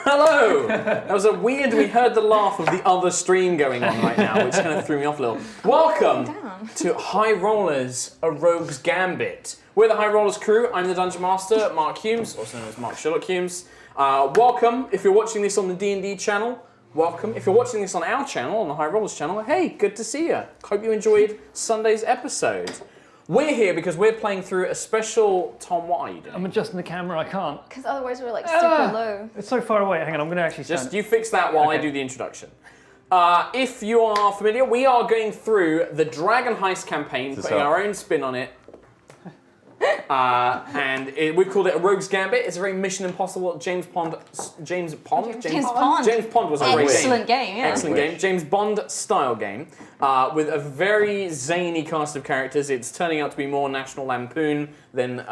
Hello! That was a weird, we heard the laugh of the other stream going on right now, which kind of threw me off a little. Welcome to High Rollers, a Rogue's Gambit. We're the High Rollers crew. I'm the Dungeon Master, Mark Hulmes, also known as Mark Sherlock Hulmes. Welcome, if you're watching this on the D&D channel, welcome. If you're watching this on our channel, on the High Rollers channel, hey, good to see you. Hope you enjoyed Sunday's episode. We're here because we're playing through a special... Tom, what are you doing? I'm adjusting the camera, I can't. Because otherwise we're like super low. It's so far away. Hang on, I'm going to actually stand. Just you fix that while I do the introduction. If you are familiar, we are going through the Dragon Heist campaign, putting our own spin on it. We've called it a Rogue's Gambit. It's a very Mission Impossible. James Bond was a great Excellent game, yeah. Excellent game. James Bond style game with a very zany cast of characters. It's turning out to be more National Lampoon than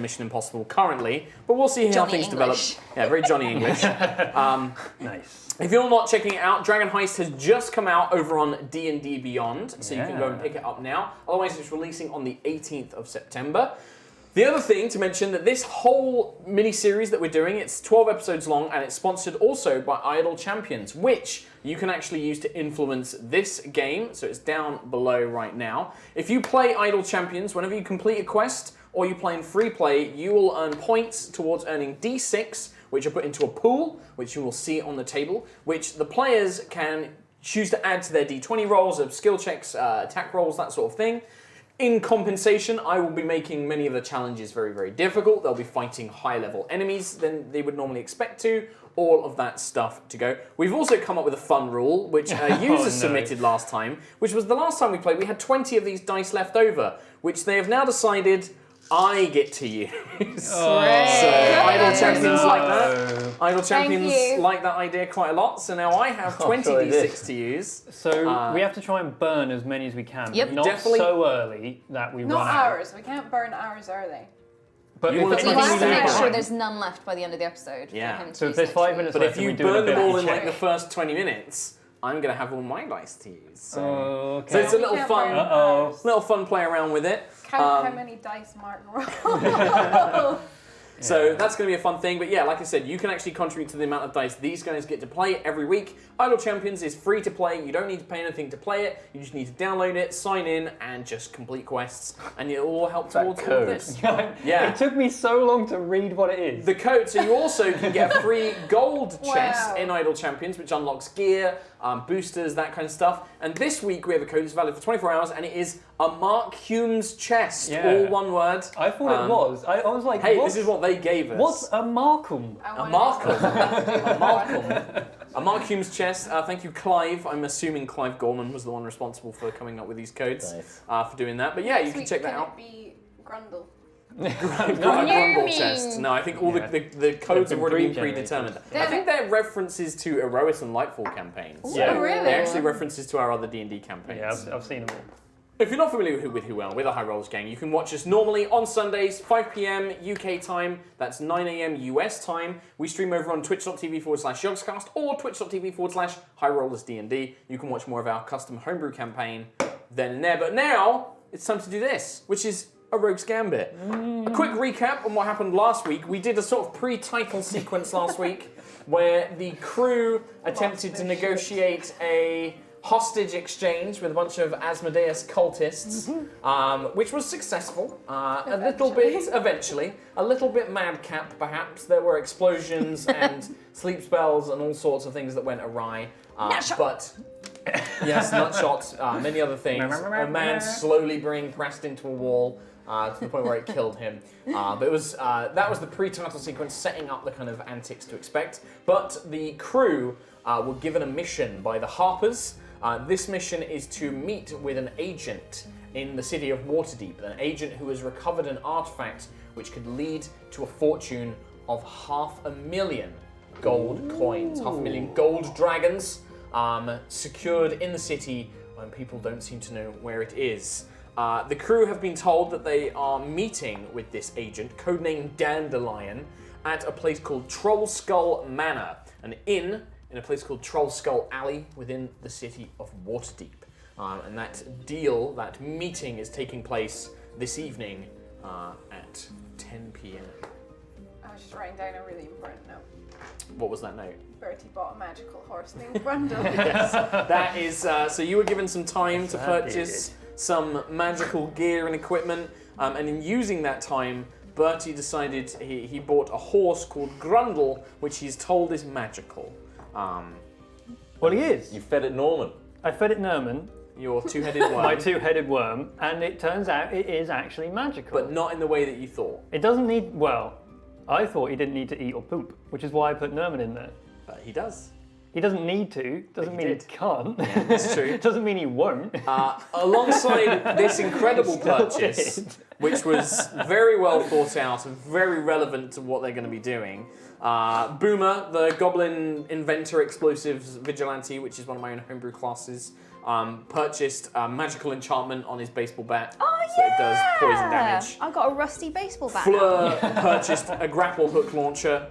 Mission Impossible currently, but we'll see how things develop. Yeah, very Johnny English. Nice. If you're not checking it out, Dragon Heist has just come out over on D&D Beyond, so you can go and pick it up now. Otherwise, it's releasing on the 18th of September. The other thing to mention that this whole mini-series that we're doing, it's 12 episodes long, and it's sponsored also by Idle Champions, which you can actually use to influence this game, so it's down below right now. If you play Idle Champions, whenever you complete a quest, or you play in free play, you will earn points towards earning D6, which are put into a pool, which you will see on the table, which the players can choose to add to their D20 rolls of skill checks, attack rolls, that sort of thing. In compensation, I will be making many of the challenges very, very difficult. They'll be fighting high-level enemies than they would normally expect to. All of that stuff to go. We've also come up with a fun rule, which users submitted last time, which was the last time we played. We had 20 of these dice left over, which they have now decided I get to use. So Idle Champions like that. Idle Champions like that idea quite a lot. So now I have 20 D6 to use. So we have to try and burn as many as we can. Yep. But not so early that we run out. Not ours. We can't burn ours early. But You if want it's to You have to make Fine. sure there's none left by the end of the episode. Yeah. For him to So if use there's next 5 week. minutes But left if and you we do burn it a them all bit, in we like the check. first 20 minutes, I'm going to have all my dice to use. So, Okay. so it's a little can't fun, burn ours. little fun play around with it. Count how many dice Mark rolled. So that's going to be a fun thing. But yeah, like I said, you can actually contribute to the amount of dice these guys get to play every week. Idle Champions is free to play. You don't need to pay anything to play it. You just need to download it, sign in, and just complete quests. And it will all help towards all of this. Yeah. It took me so long to read what it is. The code, so you also can get a free gold chest in Idle Champions, which unlocks gear, boosters, that kind of stuff. And this week we have a code that's valid for 24 hours, and it is a Mark Hulmes chest, all one word. I thought it was. I was like, hey, this is what they gave us. What's a Markham? A Markham. A Markham. A Mark Hulmes chest. Thank you, Clive. I'm assuming Clive Gorman was the one responsible for coming up with these codes for doing that. But yeah, you can check that out. Can it be Grundle? Grundle chest. No, I think all the codes have already been pre-generated. predetermined. I think they're references to Erois and Lightfall campaigns. Yeah. Oh, really? They're actually references to our other D&D campaigns. Yeah, I've seen them all. If you're not familiar with who we are, we're the High Rollers gang. You can watch us normally on Sundays, 5 p.m. UK time. That's 9 a.m. US time. We stream over on twitch.tv/yogscast or twitch.tv/HighRollersDND. You can watch more of our custom homebrew campaign then and there. But now it's time to do this, which is a Rogue's Gambit. A quick recap on what happened last week. We did a sort of pre-title sequence last week where the crew attempted to negotiate a hostage exchange with a bunch of Asmodeus cultists, which was successful. A little bit madcap perhaps. There were explosions and sleep spells and all sorts of things that went awry. But yes, nutshot, many other things. A man slowly being pressed into a wall to the point where it killed him. But it was that was the pre-title sequence setting up the kind of antics to expect. But the crew were given a mission by the Harpers. This mission is to meet with an agent in the city of Waterdeep, an agent who has recovered an artifact which could lead to a fortune of 500,000 gold coins, 500,000 gold dragons secured in the city when people don't seem to know where it is. The crew have been told that they are meeting with this agent, codenamed Dandelion, at a place called Trollskull Manor, an inn in a place called Trollskull Alley within the city of Waterdeep. And that meeting is taking place this evening at 10 p.m. I was just writing down a really important note. What was that note? Bertie bought a magical horse named Grundle. Yes, that is. So you were given some time to purchase some magical gear and equipment, and in using that time, Bertie decided he bought a horse called Grundle, which he's told is magical. Well, he is. You fed it Norman. I fed it Norman, Your two-headed worm, my two-headed worm, and it turns out it is actually magical. but not in the way that you thought. It doesn't need, well, I thought he didn't need to eat or poop, which is why I put Norman in there. But he does. He doesn't need to, doesn't he mean he did. can't. That's true. Doesn't mean he won't. Alongside this incredible Still purchase, did. which was very well thought out and very relevant to what they're going to be doing, Boomer, the Goblin Inventor Explosives Vigilante, which is one of my own homebrew classes, purchased a magical enchantment on his baseball bat, Oh, so it does poison damage. I got a rusty baseball bat. now. Fleur purchased a grapple hook launcher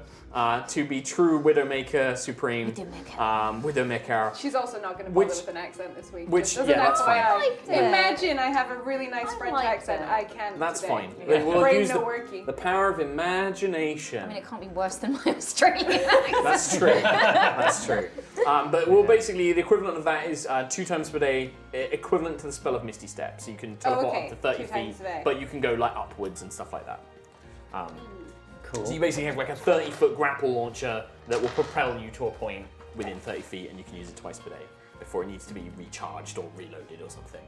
to be true Widowmaker Supreme. Widowmaker. She's also not going to bother Which- with an accent this week. which- Doesn't yeah, that that's fine. FYI. I liked it. Imagine I have a really nice I French liked accent. it. I can't That's today. fine. Yeah. We'll Brain use no the, working. the power of imagination. I mean, it can't be worse than my Australian accent. That's true. That's true. But well, basically, the equivalent of that is 2 times per day, equivalent to the spell of Misty Step. So you can teleport okay. up to 30 2 feet, times a day. but you can go like upwards and stuff like that. Cool. So you basically have like a 30-foot grapple launcher that will propel you to a point within 30 feet, and you can use it twice per day before it needs to be recharged or reloaded or something.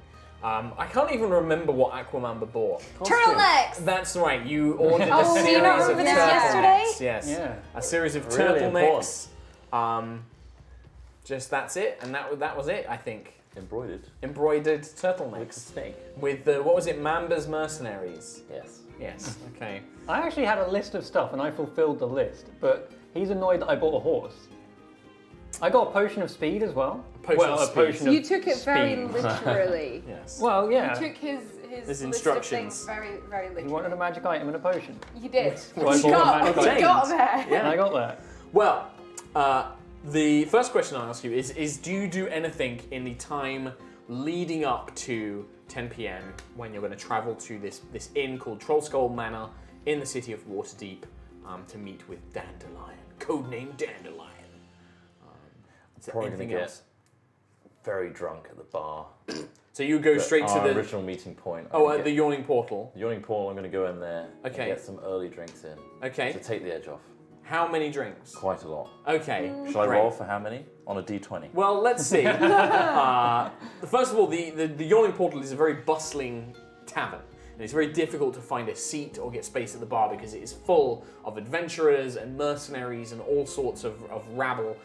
I can't even remember what Aquamamba bought. Turtlenecks! That's right. You ordered a Oh, series do you not of remember this turtlenecks. yesterday? Yes. Yeah. A series of Really turtlenecks. Just that's it, and that was it. I think Embroidered. embroidered Like a turtlenecks snake. with the what was it? Mamba's Mercenaries. Yes. Yes. Okay. I actually had a list of stuff and I fulfilled the list, but he's annoyed that I bought a horse. I got a potion of speed as well. Potion well, of a speed. potion of You took it very speed. literally. Yes. Well, yeah. You took his His list of instructions. things very, very literally. He wanted a magic item and a potion. You did. So I You bought a got, magic you item. got there. Yeah. And I got that. Well, the first question I ask you is do you do anything in the time leading up to 10 p.m. when you're going to travel to this inn called Trollskull Manor in the city of Waterdeep to meet with Dandelion, codename Dandelion? Is there Probably gonna anything get else? very drunk at the bar. So you go straight to Our the original meeting point. oh at the Yawning portal. Yawning Portal. I'm going to go in there Okay. and get some early drinks in Okay. to take the edge off. How many drinks? Quite a lot. Okay. Shall I great. roll for how many? On a d20. Well, let's see. First of all, the Yawning Portal is a very bustling tavern. And it's very difficult to find a seat or get space at the bar because it is full of adventurers and mercenaries and all sorts of rabble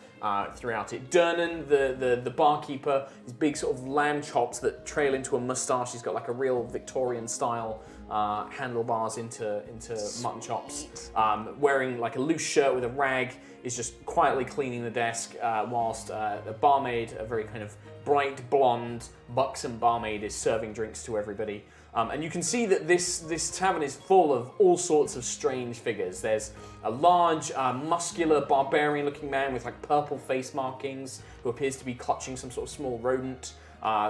throughout it. Durnan, the barkeeper, his big sort of lamb chops that trail into a moustache. He's got like a real Victorian style handlebars into mutton chops. Wearing like a loose shirt with a rag, is just quietly cleaning the desk whilst the barmaid, a very kind of bright blonde, buxom barmaid, is serving drinks to everybody. And you can see that this tavern is full of all sorts of strange figures. There's a large, muscular, barbarian-looking man with like purple face markings who appears to be clutching some sort of small rodent.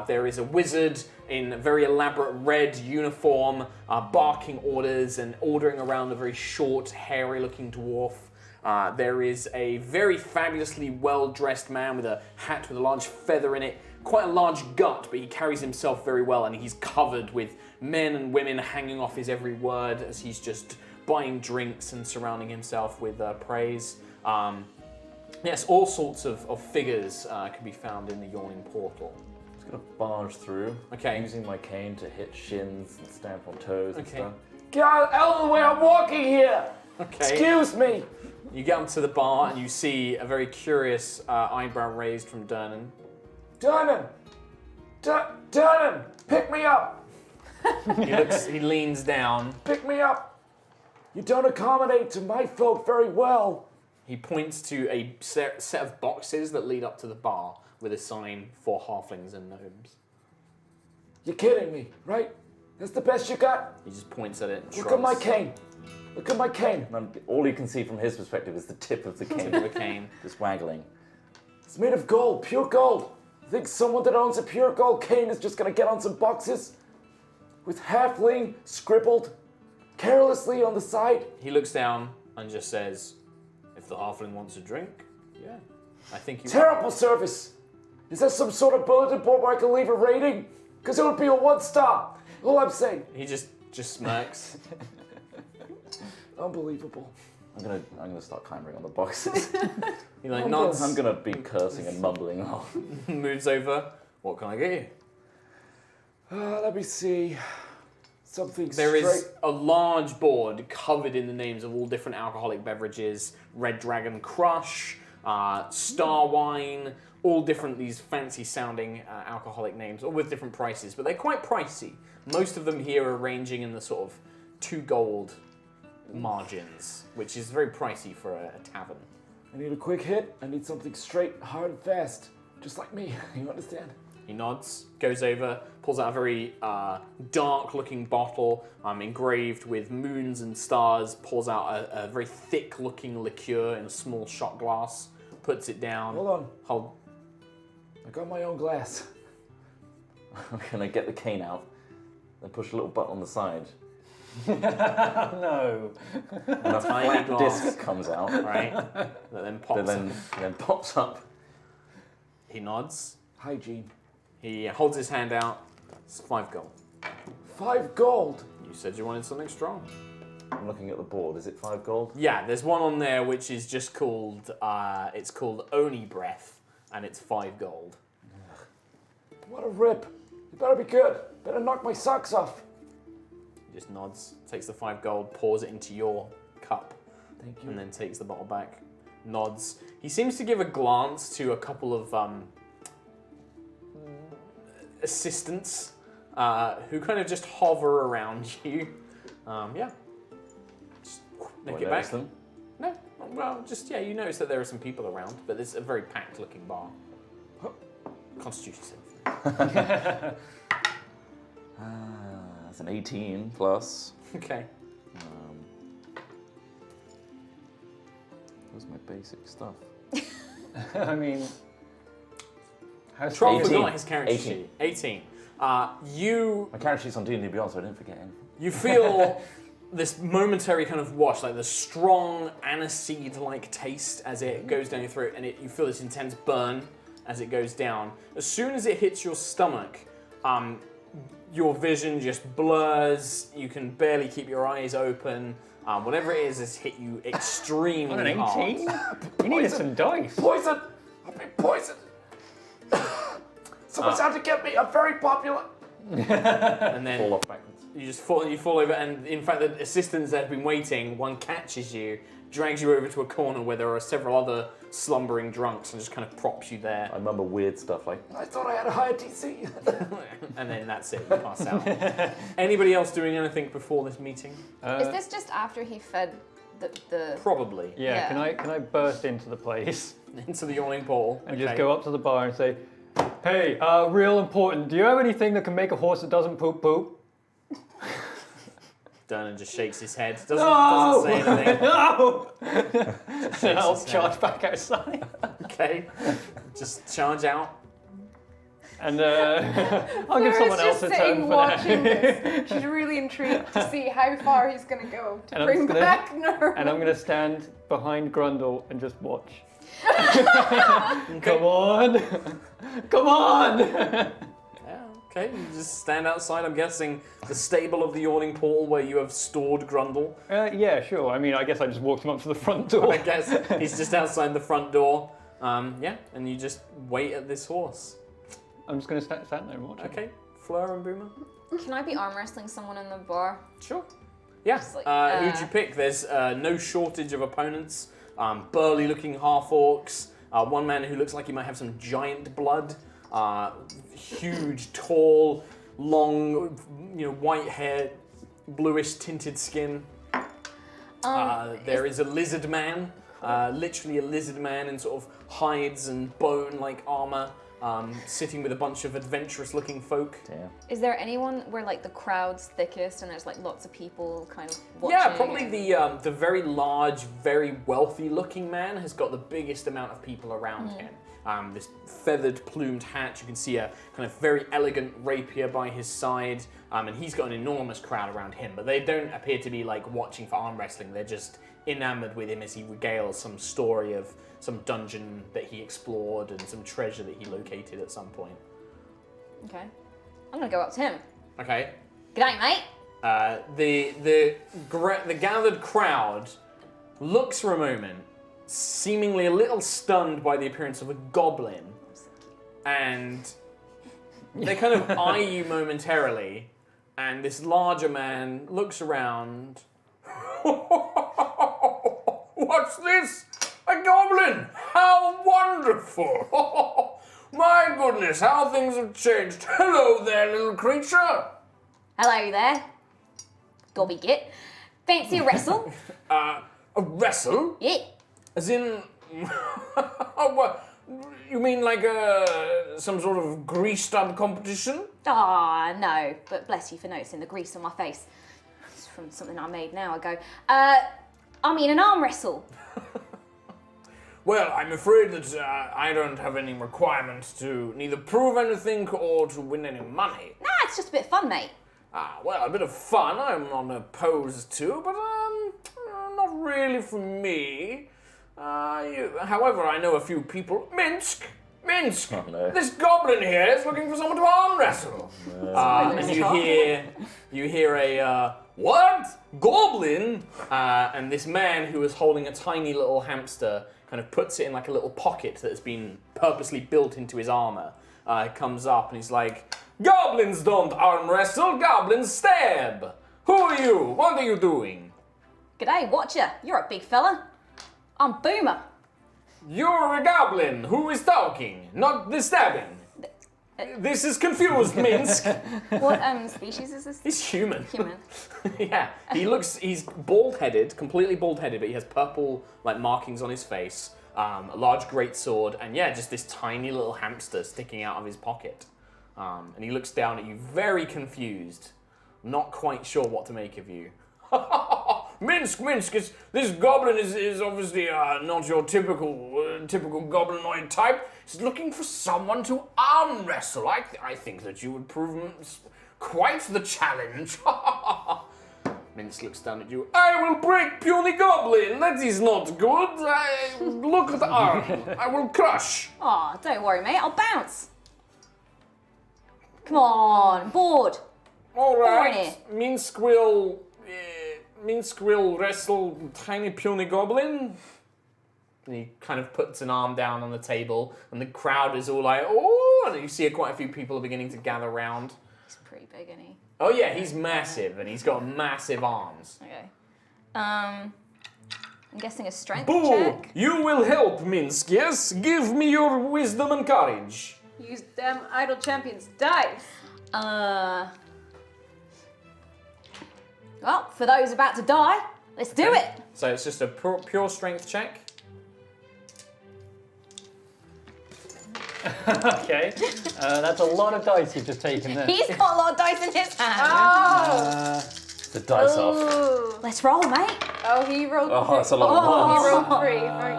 There is a wizard in a very elaborate red uniform, barking orders and ordering around a very short, hairy-looking dwarf. There is a very fabulously well-dressed man with a hat with a large feather in it, quite a large gut, but he carries himself very well, and he's covered with men and women hanging off his every word as he's just buying drinks and surrounding himself with praise. Yes, all sorts of figures can be found in the Yawning Portal. I'm just going to barge through. Okay. Using my cane to hit shins and stamp on toes and Okay. stuff. Get out of the way, I'm walking here! Okay. Excuse me! You get onto the bar and you see a very curious eyebrow raised from Durnan. Durnan! Durnan! Pick me up! He leans down. Pick me up! You don't accommodate to my folk very well. He points to a set of boxes that lead up to the bar with a sign for halflings and gnomes. You're kidding me, right? That's the best you got? He just points at it and Look at my shrugs. cane. Look at my cane. And all you can see from his perspective is the tip of the cane. With a cane. Just waggling. It's made of gold, pure gold. You think someone that owns a pure gold cane is just gonna get on some boxes? With halfling scribbled carelessly on the side? He looks down and just says, the halfling wants a drink, yeah. I think you... Terrible service! Is there some sort of bulletin board where I can leave a rating? Because it would be a 1-star. All I'm saying. He just smirks. Unbelievable. I'm gonna start clambering on the boxes. He like nods, I'm gonna be cursing and mumbling off. moves over. What can I get you? Let me see. Something There straight. is a large board covered in the names of all different alcoholic beverages. Red Dragon Crush, Star Wine, all different these fancy sounding alcoholic names, all with different prices, but they're quite pricey. Most of them here are ranging in the sort of 2 gold margins, which is very pricey for a tavern. I need a quick hit. I need something straight, hard, and fast. Just like me. You understand? He nods, goes over, pulls out a very dark-looking bottle engraved with moons and stars, pulls out a very thick-looking liqueur in a small shot glass, puts it down. Hold on. I got my own glass. I'm gonna get the cane out, then push a little button on the side, No. and a Tiny flat glass. disc comes out, Right? That then pops that up. then pops up. He nods. Hygiene. He holds his hand out. It's 5 gold. 5 gold. You said you wanted something strong. I'm looking at the board. Is it 5 gold? Yeah, there's one on there which is just called, it's called Oni Breath, and it's 5 gold. What a rip. You better be good. Better knock my socks off. He just nods, takes the 5 gold, pours it into your cup, Thank you. and then takes the bottle back. Nods. He seems to give a glance to a couple of assistants who kind of just hover around you. Yeah. Just Do I make it notice back. them? No. Well, just, yeah, you notice that there are some people around, but it's a very packed looking bar. Constitution save. That's an 18 plus. Okay. Where's my basic stuff? I mean, how Trott 18. forgot his character 18. sheet. 18. You My character sheet's on D&D Beyond, so I didn't forget anything. You feel this momentary kind of wash, like the strong aniseed-like taste as it goes down your throat, and you feel this intense burn as it goes down. As soon as it hits your stomach, your vision just blurs. You can barely keep your eyes open. Whatever it is has hit you extremely on an hard. 18? You needed some dice. Poison! I've been poisoned! Someone's out to get me! I'm very popular! And then Fall off backwards. you fall over, and in fact, the assistants that have been waiting, one catches you, drags you over to a corner where there are several other slumbering drunks, and just kind of props you there. I remember weird stuff like, I thought I had a higher DC. And then that's it, you pass out. Anybody else doing anything before this meeting? Is this just after he fed the Probably. Yeah, Yeah. Can I burst into the place Into the yawning portal. and just go up to the bar and say, hey, real important, do you have anything that can make a horse that doesn't poop poop? Dernan just shakes his head. Doesn't say anything. No! Shakes And I'll his head. charge back outside. Okay. Just charge out. And I'll give Clara's someone else just a sitting turn for watching now. this. She's really intrigued to see how far he's going to go to And I'm bring just gonna- back Nerve. And I'm going to stand behind Grundle and just watch. Come on! Come on! Yeah, okay. You just stand outside, I'm guessing, the stable of the yawning portal where you have stored Grundle. Yeah, sure. I mean, I guess I just walked him up to the front door. I guess he's just outside the front door. Yeah, and you just wait at this horse. I'm just going to stand there and watch. Okay. Fleur and Boomer? Can I be arm wrestling someone in the bar? Sure. Yeah. Just like, Who'd you pick? There's no shortage of opponents. Burly-looking half-orcs. One man who looks like he might have some giant blood. Huge, tall, long, white hair, bluish tinted skin. There is a lizard man. Literally a lizard man in sort of hides and bone-like armor. Sitting with a bunch of adventurous-looking folk. damn. Is there anyone where like the crowd's thickest and there's like lots of people kind of watching? Yeah, probably and- the very large, very wealthy-looking man has got the biggest amount of people around him. This feathered, plumed hat. You can see a kind of very elegant rapier by his side, and he's got an enormous crowd around him. But they don't appear to be like watching for arm wrestling. They're just enamored with him as he regales some story of some dungeon that he explored and some treasure that he located at some point. Okay. I'm gonna go up to him. Okay. G'day, mate. The gathered crowd looks for a moment, seemingly a little stunned by the appearance of a goblin, and they kind of eye you momentarily, and this larger man looks around. What's this? A goblin! How wonderful! My goodness, how things have changed. Hello there, little creature. Hello there. Gobby git. Fancy a wrestle? A wrestle? Yeah. As in, what? You mean like some sort of grease up competition? Ah, no. But bless you for noticing the grease on my face. It's from something I made an hour ago. I mean an arm wrestle. Well, I'm afraid that I don't have any requirements to neither prove anything or to win any money. Nah, it's just a bit of fun, mate. Well, a bit of fun I'm not opposed to, but not really for me. However, I know a few people. Minsk! Oh, no. This goblin here is looking for someone to arm wrestle. And you hear a what? Goblin? And this man who is holding a tiny little hamster kind of puts it in like a little pocket that has been purposely built into his armor. Comes up and he's like, goblins don't arm wrestle, goblins stab. Who are you? What are you doing? G'day, Watcher. You're a big fella. I'm Boomer. You're a goblin. Who is talking? Not the stabbing. This is confused, Minsk. What species is this? He's human. Human. Yeah, he's bald-headed, completely bald-headed, but he has purple like markings on his face, a large greatsword, and yeah, just this tiny little hamster sticking out of his pocket. And he looks down at you, very confused, not quite sure what to make of you. Minsk, this goblin is obviously not your typical goblinoid type. He's looking for someone to arm wrestle. I think that you would prove quite the challenge. Minsk looks down at you. I will break puny goblin. That is not good. Look at the arm. I will crush. Aw, don't worry, mate. I'll bounce. Come on, bored. All right. Borny. Minsk will wrestle tiny puny goblin. And he kind of puts an arm down on the table, and the crowd is all like, oh, and you see quite a few people are beginning to gather around. He's pretty big, isn't he? Oh yeah, he's massive, and he's got massive arms. Okay. I'm guessing a strength Boo! check. You will help, Minsk, yes? Give me your wisdom and courage. Use them idle champions dice. Well, for those about to die, let's do it. So it's just a pure strength check. Okay, that's a lot of dice you've just taken there. He's got a lot of dice in his hand. Oh! The dice off. Ooh. Let's roll, mate. Oh, he rolled Oh, three. that's a lot of He ones. rolled three. Very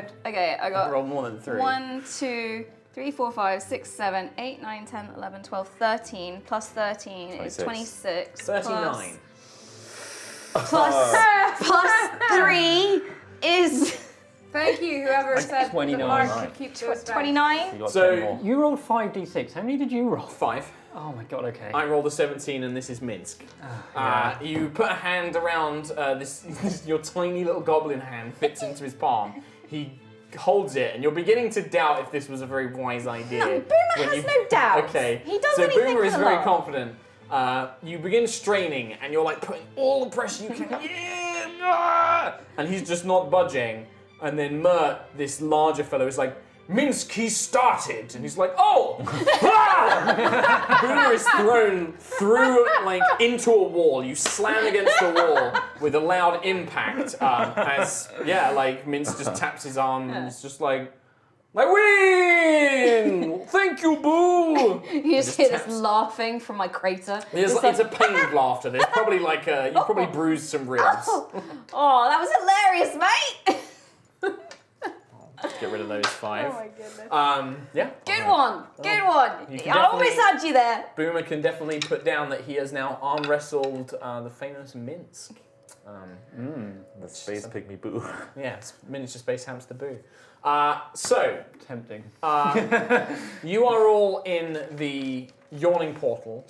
good. Okay, I got Roll more than 3. 1, 2, 3, 4, 5, 6, 7, 8, 9, 10, 11, 12, 13. Plus 13 is 26. 39. Plus 3 is Thank you, whoever said that 29. Mark Right. could keep those dice. 29. You got So- 10 more. You rolled 5d6. How many did you roll? 5. Oh my god, okay. I rolled a 17, and this is Minsk. Yeah. You put a hand around your tiny little goblin hand fits into his palm. He holds it, and you're beginning to doubt if this was a very wise idea. No, Boomer when has no doubt. Okay. He does so anything Boomer for is the very lot. confident. You begin straining, and you're like putting all the pressure you can. Yeah, and he's just not budging. And then Mert, this larger fellow, is like, Minsk, he started. And he's like, oh! Ah! Boomer is thrown through, like, into a wall. You slam against the wall with a loud impact as, yeah, like, Minsk just taps his arm and it's just like, I win! Thank you, Boo! You just hear this taps. laughing from my crater. It's a pained laughter. There's probably like, you probably bruised some ribs. Oh, that was hilarious, mate. Get rid of those 5. Oh my goodness. Yeah. Good one. Good one. You can I almost definitely- had you there. Boomer can definitely put down that he has now arm wrestled the famous Minsk. The space pygmy boo. Yeah, it's miniature space hamster boo. So, Tempting. you are all in the Yawning portal.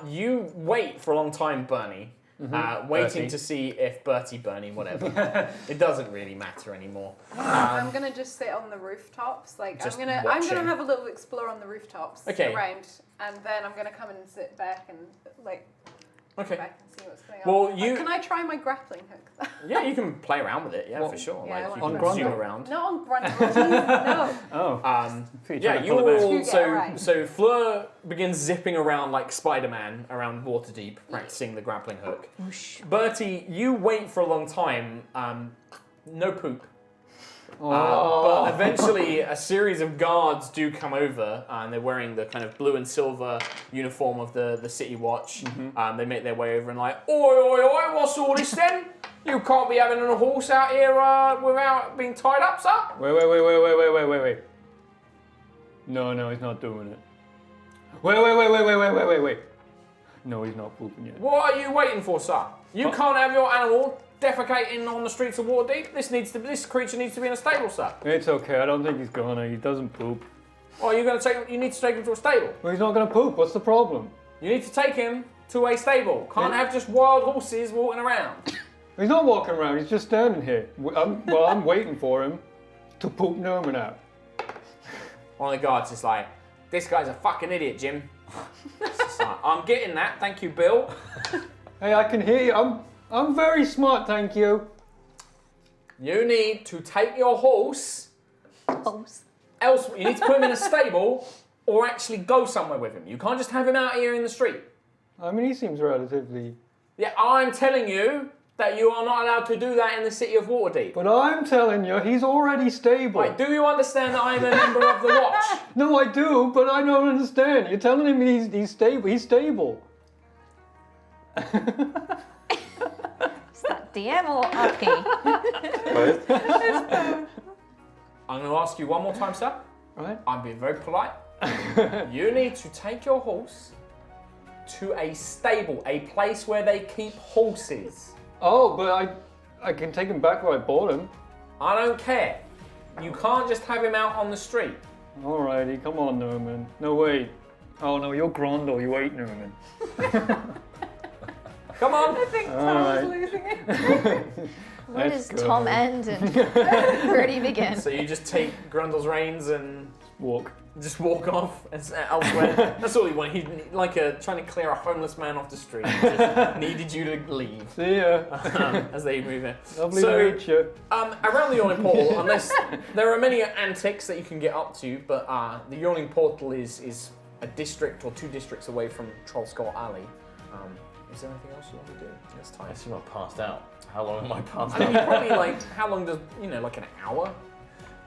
You wait for a long time, Bernie, waiting Bertie. to see if Bernie, whatever. It doesn't really matter anymore. I'm gonna just sit on the rooftops. Like Just I'm gonna watching. have a little explore on the rooftops Okay. around, and then I'm gonna come in and sit back and like Okay. back and see what's going Well, on. you- Can I try my grappling hook? Yeah, you can play around with it. Yeah, Well, for sure. yeah, I Like want you to can try. zoom On around. Not on grunt. No. Oh. Yeah, you all all You get so around. so Fleur begins zipping around like Spider-Man around Waterdeep, practicing the grappling hook. Bertie, you wait for a long time. No poop. But eventually, a series of guards do come over, and they're wearing the kind of blue and silver uniform of the City Watch. They make their way over and like, oi, oi, oi, what's all this then? You can't be having a horse out here without being tied up, sir. Wait. No, he's not doing it. Wait. No, he's not pooping yet. What are you waiting for, sir? You can't have your animal defecating on the streets of Waterdeep. This creature needs to be in a stable, sir. It's okay, I don't think he's gonna. He doesn't poop. Or you need to take him to a stable. Well, he's not gonna poop. What's the problem? You need to take him to a stable. Can't have just wild horses walking around. He's not walking around. He's just standing here. I'm waiting for him to poop Norman out. One of the guards is like, this guy's a fucking idiot, Jim. It's just like, I'm getting that, thank you, Bill. Hey, I can hear you. I'm very smart, thank you. You need to take your horse, else you need to put him in a stable, or actually go somewhere with him. You can't just have him out here in the street. I mean, he seems relatively... Yeah, I'm telling you that you are not allowed to do that in the city of Waterdeep. But I'm telling you, he's already stable. Wait, do you understand that I'm a member of the Watch? No, I do, but I don't understand. You're telling him he's stable. He's stable. Is that DM or RP? I'm going to ask you one more time, sir. Right? I'm being very polite. You need to take your horse to a stable, a place where they keep horses. Oh, but I can take him back where I bought him. I don't care. You can't just have him out on the street. Alrighty, come on, Norman. No, wait. Oh no, you're Grondel, you ain't Norman. Come on. I think Tom's Alright. losing it. Where Let's does go. Tom end and Bertie begin? So you just take Grundle's reins and Walk. just walk off elsewhere. That's all he wanted. He like trying to clear a homeless man off the street. He just needed you to leave See ya. as they move in. Lovely So- to meet you. Around the Yawning Portal, unless there are many antics that you can get up to, but the Yawning Portal is a district or two districts away from Trollskull Alley. Is there anything else you want to do? This I time. assume I'm passed out. How long am I passed I mean, out? you probably like how long does like an hour?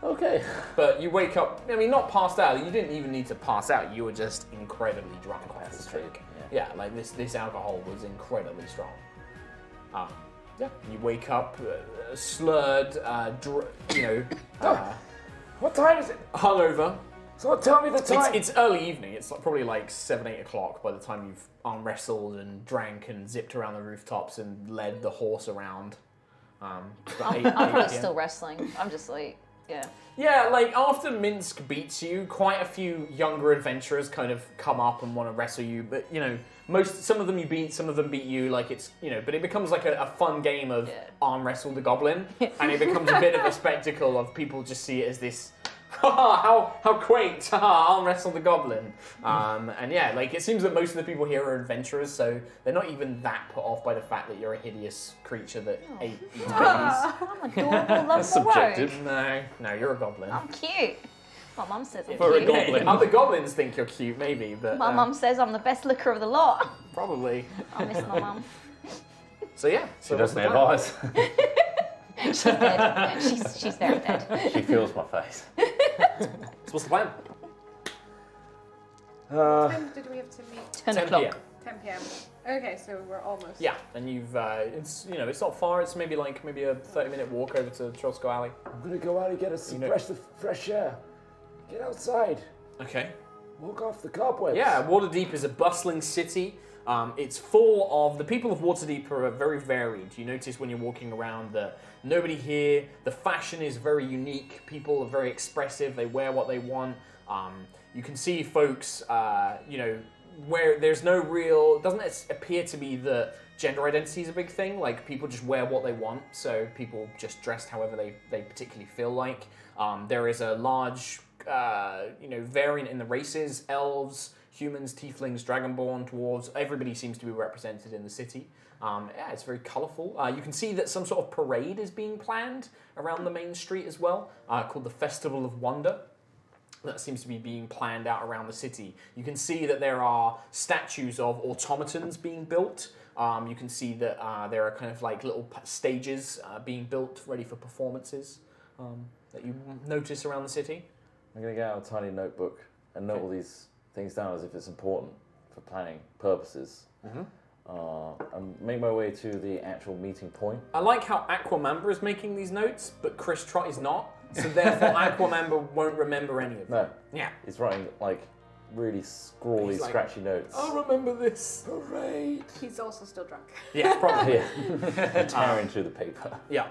Okay. But you wake up. I mean, not passed out. You didn't even need to pass out. You were just incredibly drunk off this drink. Yeah, like this alcohol was incredibly strong. Yeah. You wake up slurred, What time is it? hungover. Someone tell me the time. It's early evening. It's probably like 7, 8 o'clock by the time you've arm wrestled and drank and zipped around the rooftops and led the horse around. It's about 8 I'm probably p.m. still wrestling. I'm just like, yeah. Yeah, like after Minsk beats you, quite a few younger adventurers kind of come up and want to wrestle you. But some of them you beat, some of them beat you. Like it's but it becomes like a fun game of arm wrestle the goblin, and it becomes a bit of a spectacle of people just see it as this. How quaint! Arm wrestle the goblin, and yeah, like it seems that most of the people here are adventurers, so they're not even that put off by the fact that you're a hideous creature that eats babies. I'm adorable, lovable subjective. rogue. No, you're a goblin. I'm cute. My mum says I'm For a cute. goblin. Other goblins think you're cute, maybe, but My mum says I'm the best looker of the lot. probably. I miss my mum. So yeah, She so what's doesn't the plan? advise. She's dead. She's very dead. She feels my face. So what's the plan? When did we have to meet? 10 10 o'clock. p.m. 10 p.m. Okay, so we're almost. Yeah, and you've it's not far. It's maybe a 30-minute walk over to Trollskull Alley. I'm gonna go out and get us some fresh air. Get outside. Okay. Walk off the cobwebs. Yeah, Waterdeep is a bustling city. It's full of, the people of Waterdeep are very varied. You notice when you're walking around that nobody here, the fashion is very unique. People are very expressive. They wear what they want. You can see folks, where there's no real, doesn't appear to be that gender identity is a big thing. Like, people just wear what they want, so people just dressed however they particularly feel like. There is a large, variant in the races: elves, humans, tieflings, dragonborn, dwarves. Everybody seems to be represented in the city. It's very colourful. You can see that some sort of parade is being planned around the main street as well, called the Festival of Wonder. That seems to be being planned out around the city. You can see that there are statues of automatons being built. You can see that there are kind of like little stages being built ready for performances that you notice around the city. I'm going to get out a tiny notebook and note all these things down as if it's important for planning purposes. And make my way to the actual meeting point. I like how Aquamamba is making these notes, but Chris Trott is not. So therefore Aquamamba won't remember any of them. No. Yeah. He's writing like really scrawly, He's like, scratchy notes. I'll remember this. Parade. He's also still drunk. Yeah, probably. Yeah. Tearing through the paper. Yeah.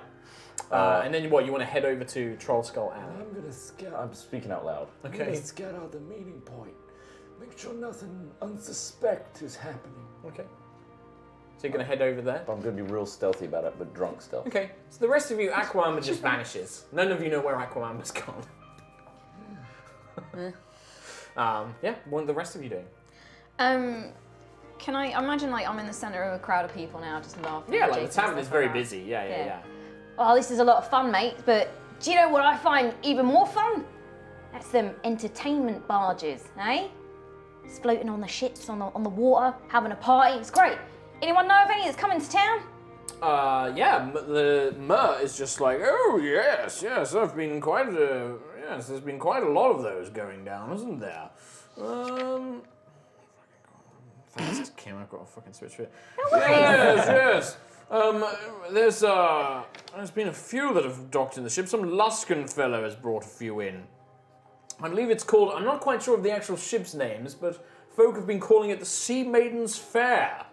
And then what, you want to head over to Trollskull Alley? I'm gonna scout. I'm speaking out loud. I'm Okay. gonna scout out the meeting point. Make sure nothing unsuspect is happening. Okay. So you're going to head over there? But I'm going to be real stealthy about it, but drunk stealth. Okay. So the rest of you, Aquamamba just vanishes. None of you know where Aquamamba's gone. What are the rest of you doing? Can I imagine like I'm in the centre of a crowd of people now, just laughing? Yeah, and like the chasing tavern is stuff very around? busy. Yeah. Well, this is a lot of fun, mate, but do you know what I find even more fun? That's them entertainment barges, eh? Just floating on the ships, on the water, having a party. It's great. Anyone know of any that's coming to town? The Mer is just like, oh yes, there's been quite a lot of those going down, isn't there? Fast Kim, I've got a fucking switch for it. Yes. There's been a few that have docked in the ship. Some Luskan fellow has brought a few in. I believe it's called, I'm not quite sure of the actual ship's names, but folk have been calling it the Sea Maidens Fair.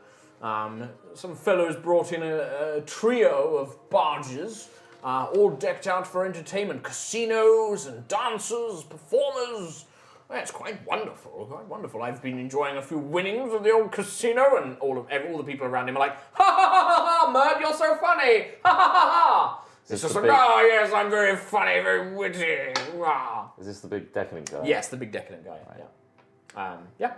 Some fellows brought in a trio of barges, all decked out for entertainment. Casinos and dancers, performers. It's quite wonderful. I've been enjoying a few winnings at the old casino, and all the people around him are like, ha ha ha ha, Mert, you're so funny, ha ha ha ha. It's just like, oh yes, I'm very funny, very witty. Rah. Is this the big decadent guy? Yes, the big decadent guy. Yeah.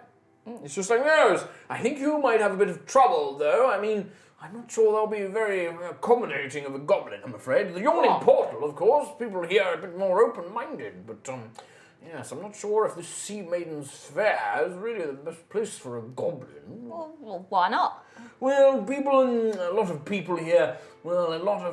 It's just like those. I think you might have a bit of trouble, though. I mean, I'm not sure they'll be very accommodating of a goblin, I'm afraid. The Yawning portal, of course. People here are a bit more open-minded, but yes, I'm not sure if the Sea Maidens Fair is really the best place for a goblin. Well, why not? Well, a lot of people here. Well, a lot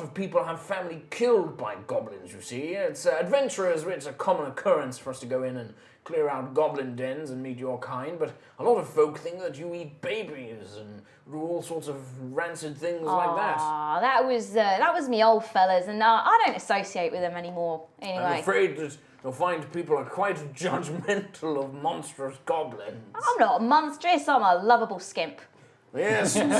of people have family killed by goblins. You see, it's adventurers. It's a common occurrence for us to go in and clear out goblin dens and meet your kind. But a lot of folk think that you eat babies and do all sorts of rancid things like that. Ah, that was me old fellas, and I don't associate with them anymore. Anyway, I'm afraid that you'll find people are quite judgmental of monstrous goblins. I'm not monstrous. I'm a lovable skimp. Yes, and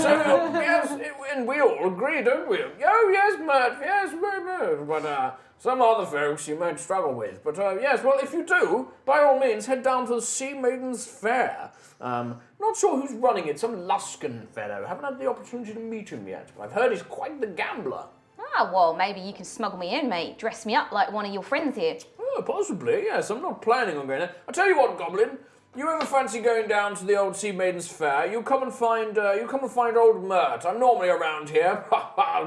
we all agree, don't we? Oh, yes, Mert, yes, Mert. But some other folks you might struggle with. But yes, well, if you do, by all means, head down to the Sea Maidens Fair. Not sure who's running it, some Luskan fellow. Haven't had the opportunity to meet him yet, but I've heard he's quite the gambler. Ah, well, maybe you can smuggle me in, mate. Dress me up like one of your friends here. Oh, possibly, yes. I'm not planning on going there. I'll tell you what, Goblin. You ever fancy going down to the old Sea Maidens Fair? You come and find old Mert. I'm normally around here,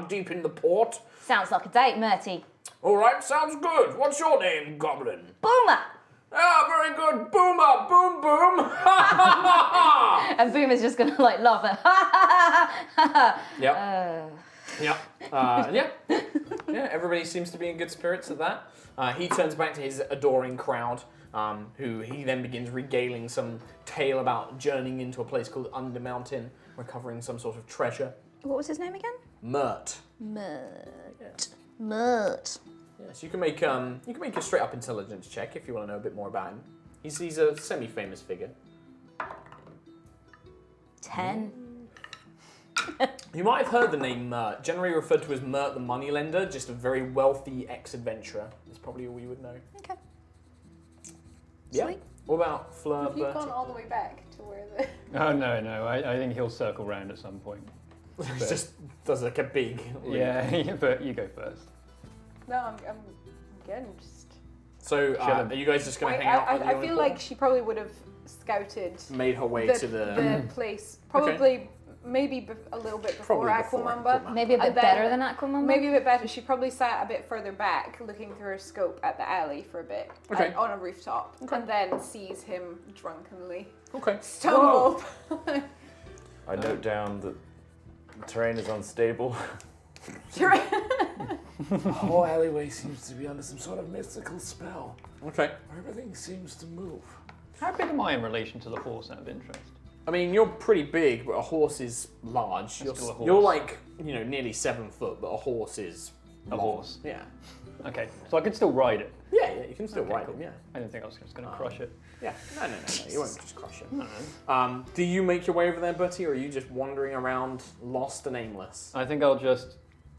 deep in the port. Sounds like a date, Murty. All right, sounds good. What's your name, Goblin? Boomer! Ah, very good. Boomer, boom, boom. And Boomer's just gonna like laugh at Yep. Everybody seems to be in good spirits at that. He turns back to his adoring crowd, who he then begins regaling some tale about journeying into a place called Undermountain, recovering some sort of treasure. What was his name again? Mert. Mert. Yes, you can make a straight up intelligence check if you want to know a bit more about him. He's a semi-famous figure. 10. You might have heard the name Mert, generally referred to as Mert the moneylender, just a very wealthy ex-adventurer. That's probably all you would know. Okay. Yeah. Sweet. What about Fleur Have you Bertie? gone all the way back to where the... Oh, no. I think he'll circle round at some point. He just does like a big... Yeah, but you go first. No, I'm good. I'm just... So, Chilling. are you guys just going to Wait, hang out at the I Yawning feel Portal? like she probably would have scouted Made her way to the place. Probably, maybe a little bit before Probably before Aquamamba. Aquamamba. Maybe a bit And then- better than Aquamamba. Maybe a bit better. She probably sat a bit further back, looking through her scope at the alley for a bit, Okay. on a rooftop, and then sees him drunkenly Okay. stumble. I note down that the terrain is unstable. The whole alleyway seems to be under some sort of mystical spell. Okay. Everything seems to move. How big am I in relation to the horse out of interest? I mean, you're pretty big, but a horse is large. You're, still a horse. you're like, nearly 7 foot, but a horse is A long. horse. Yeah. Okay, so I can still ride it. Yeah, you can still Okay, ride cool. them, yeah. I didn't think I was just going to crush it. Yeah. No, you won't just crush it. Do you make your way over there, Bertie, or are you just wandering around lost and aimless? I think I'll just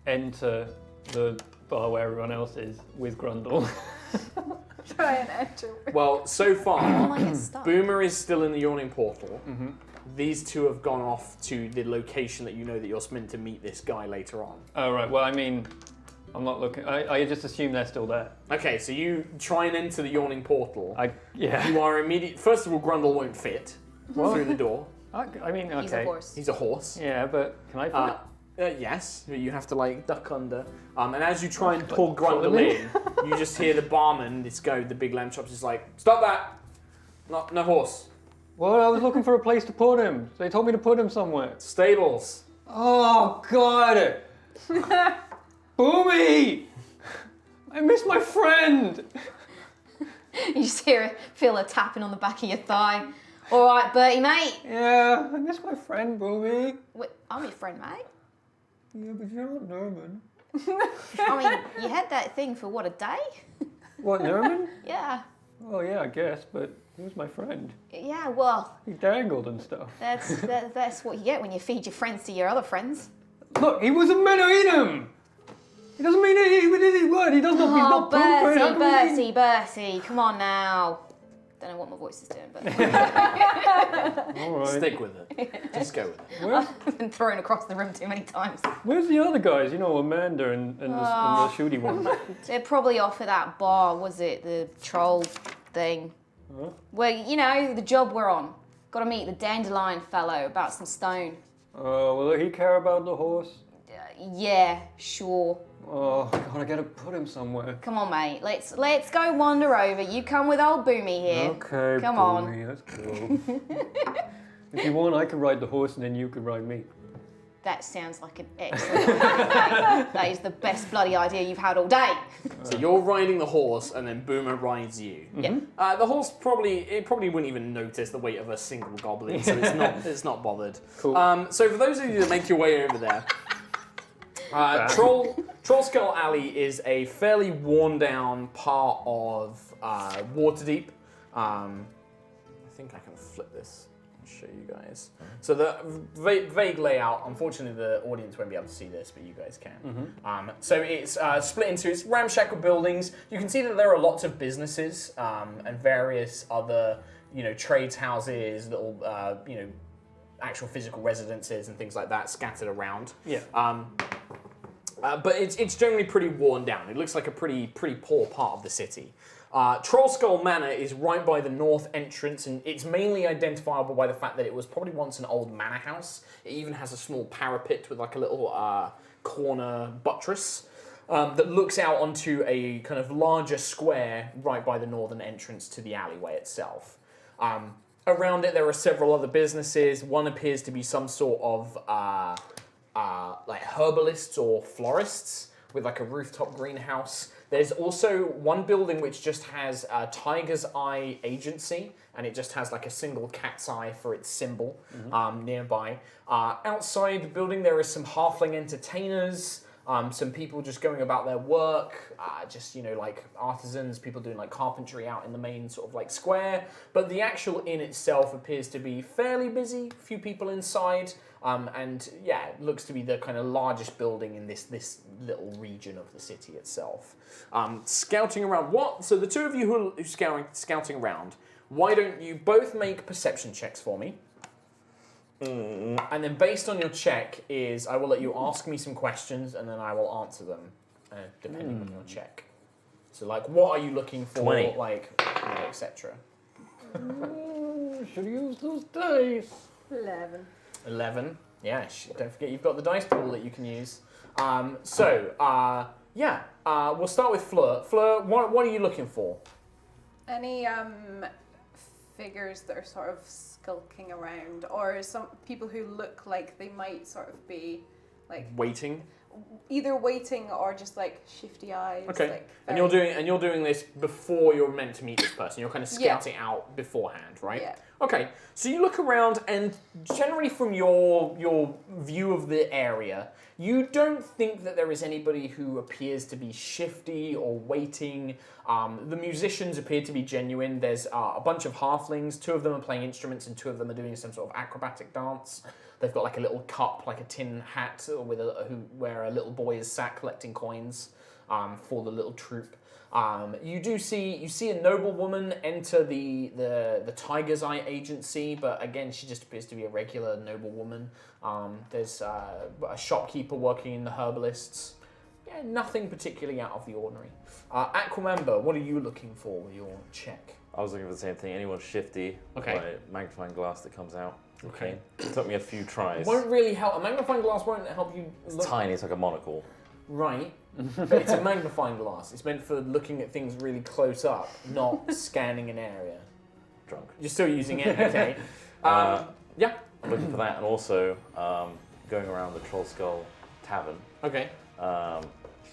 enter the bar where everyone else is with Grundle. Try and enter. Well, so I far, might get stuck. Boomer is still in the Yawning Portal. Mm-hmm. These two have gone off to the location that you know that you're meant to meet this guy later on. Oh, right. Well, I mean, I'm not looking. I just assume they're still there. Okay, so you try and enter the Yawning Portal. Yeah. You are immediate. First of all, Grundle won't fit through the door. I mean, okay. He's a horse. He's a horse. Yeah, but can I fit? Yes, but you have to like duck under. And as you try and pull follow Grundle me. in, you just hear the barman, this guy with the big lamb chops, is like, "Stop that! No horse. Well, I was looking for a place to put him. So they told me to put him somewhere. Stables." Oh, God. Boomy! I miss my friend. You just feel a tapping on the back of your thigh. All right, Bertie, mate. Yeah, I miss my friend, Boomy. Wait, I'm your friend, mate. Yeah, but you're not Norman. I mean, you had that thing for what, a day? What, Norman? Yeah. Oh, yeah, I guess, but he was my friend. Yeah, well, He dangled and stuff. that's what you get when you feed your friends to your other friends. Look, he was a man who ate him. He doesn't mean he did his word. He does not. He's Oh, not pooping. How can we eat? Bertie, come on now. Don't know what my voice is doing, but All right. Stick with it. Just go with it. I've been thrown across the room too many times. Where's the other guys? You know, Amanda and the shooty one. They're probably off at that bar, was it? The troll thing. Huh? Well, you know, the job we're on. Got to meet the dandelion fellow about some stone. Oh, will he care about the horse? Yeah, sure. Oh, God, I gotta put him somewhere. Come on, mate. Let's go wander over. You come with old Boomy here. Okay, Come on. Boomy, let's go. If you want, I can ride the horse and then you can ride me. That sounds like an excellent idea. That is the best bloody idea you've had all day. So you're riding the horse, and then Boomer rides you. Yeah. The horse probably wouldn't even notice the weight of a single goblin, so it's not bothered. Cool. So for those of you that make your way over there, Trollskull Alley is a fairly worn down part of Waterdeep. I think I can flip this and show you guys. So the vague layout, unfortunately the audience won't be able to see this, but you guys can. So it's split into its ramshackle buildings. You can see that there are lots of businesses and various other, trades houses, little, actual physical residences and things like that scattered around. Yeah. But it's generally pretty worn down. It looks like a pretty poor part of the city. Trollskull Manor is right by the north entrance, and it's mainly identifiable by the fact that it was probably once an old manor house. It even has a small parapet with like a little corner buttress that looks out onto a kind of larger square right by the northern entrance to the alleyway itself. Around it, there are several other businesses. One appears to be some sort of like herbalists or florists with like a rooftop greenhouse. There's also one building which just has Tiger's Eye Agency, and it just has like a single cat's eye for its symbol nearby. Outside the building there is some halfling entertainers, Some people just going about their work, just, like artisans, people doing like carpentry out in the main sort of like square. But the actual inn itself appears to be fairly busy, a few people inside. And yeah, it looks to be the kind of largest building in this little region of the city itself. Scouting around, so the two of you who are scouting around, why don't you both make perception checks for me? And then based on your check I will let you ask me some questions and then I will answer them depending on your check. So like, what are you looking for? 20. Like, etc. Should use those dice. 11. Yeah, don't forget you've got the dice pool that you can use. We'll start with Fleur. Fleur, what are you looking for? Any figures that are sort of skulking around, or some people who look like they might sort of be like Waiting. either waiting or just like shifty eyes. Okay. Like And you're doing this before you're meant to meet this person. You're kind of scouting out beforehand, right? Yeah. Okay. So you look around, and generally from your view of the area, you don't think that there is anybody who appears to be shifty or waiting. The musicians appear to be genuine. There's a bunch of halflings. 2 of them are playing instruments, and 2 of them are doing some sort of acrobatic dance. They've got like a little cup, like a tin hat, where a little boy is sat collecting coins for the little troupe. You see a noblewoman enter the Tiger's Eye agency, but again, she just appears to be a regular noblewoman. There's a shopkeeper working in the herbalists. Yeah, nothing particularly out of the ordinary. Aquamember, what are you looking for with your check? I was looking for the same thing. Anyone shifty? Okay. Like magnifying glass that comes out. Okay. It took me a few tries. Won't really help. A magnifying glass won't help you It's look. tiny. It's like a monocle. Right. But it's a magnifying glass. It's meant for looking at things really close up, not scanning an area. Drunk. You're still using it, okay. Yeah. I'm looking for that, and also going around the Trollskull tavern. Okay.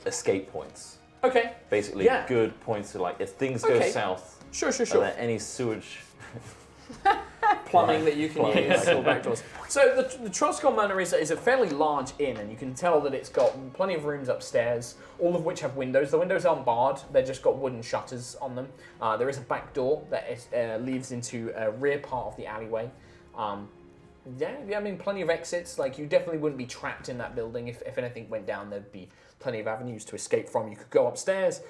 Escape points. Okay. Basically, Yeah. good points to like if things go Okay. south. Sure. And then any sewage. Plumbing that you can Plumbing, use okay. or back doors. So the Trollskull Manor is a fairly large inn, and you can tell that it's got plenty of rooms upstairs, all of which have windows. The windows aren't barred; they've just got wooden shutters on them. There is a back door that leads into a rear part of the alleyway. I mean, plenty of exits. Like, you definitely wouldn't be trapped in that building. If anything went down, there'd be plenty of avenues to escape from. You could go upstairs,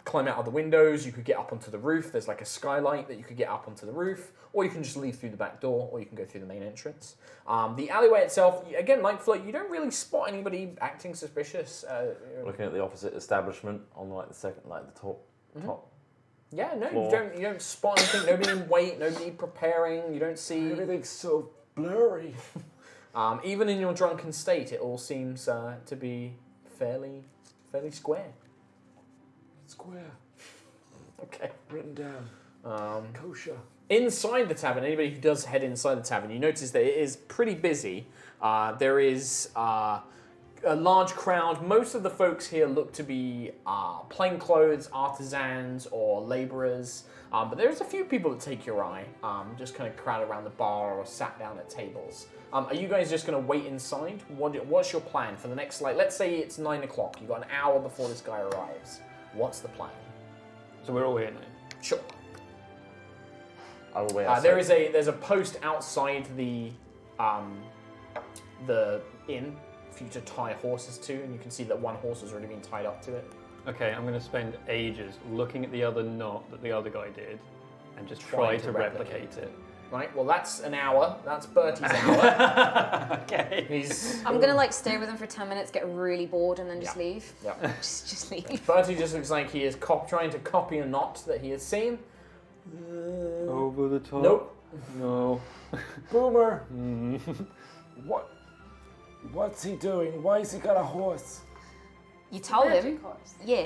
climb out of the windows, you could get up onto the roof. There's like a skylight that you could get up onto the roof, or you can just leave through the back door, or you can go through the main entrance. The alleyway itself, again, like Float, you don't really spot anybody acting suspicious. Looking at the opposite establishment on like the second, like the top. Yeah, no, Floor. you don't spot anything. Nobody in wait, nobody preparing. You don't see. Everything's so blurry. Even in your drunken state, it all seems to be fairly square. Square. Okay. Written down. Kosher. Inside the tavern, anybody who does head inside the tavern, you notice that it is pretty busy. There is a large crowd. Most of the folks here look to be plainclothes, artisans, or labourers. But there's a few people that take your eye, just kind of crowd around the bar or sat down at tables. Are you guys just going to wait inside? What's your plan for the next, let's say it's 9 o'clock. You've got an hour before this guy arrives. What's the plan? So we're all here now. Sure. I will wait outside. There's a post outside the inn for you to tie horses to, and you can see that one horse has already been tied up to it. Okay, I'm going to spend ages looking at the other knot that the other guy did and just try Trying to to replicate it. Right. Well, that's an hour. That's Bertie's hour. Okay. I'm gonna stay with him for 10 minutes, get really bored, and then just Yeah. leave. Yep. Just leave. Bertie just looks like he is trying to copy a knot that he has seen. Over the top. Nope. No. Boomer. What's he doing? Why has he got a horse? You told him. Magic horse. Yeah,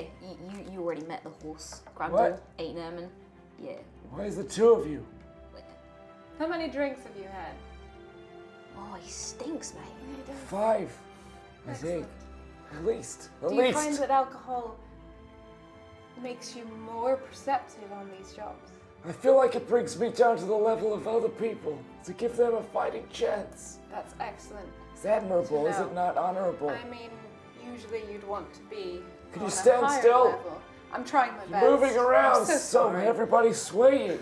you already met the horse. Grabbed What? him, ate him, and yeah. Why is the two of you? How many drinks have you had? Oh, he stinks, mate. 5. I think. Excellent. At least. At Do you least. find that alcohol makes you more perceptive on these jobs? I feel like it brings me down to the level of other people to give them a fighting chance. That's excellent. It's admirable, is No. it not honorable? I mean, you usually you'd want to be. Can you on a stand higher still? level. I'm trying my best. Moving around, I'm so so sorry. everybody's swaying.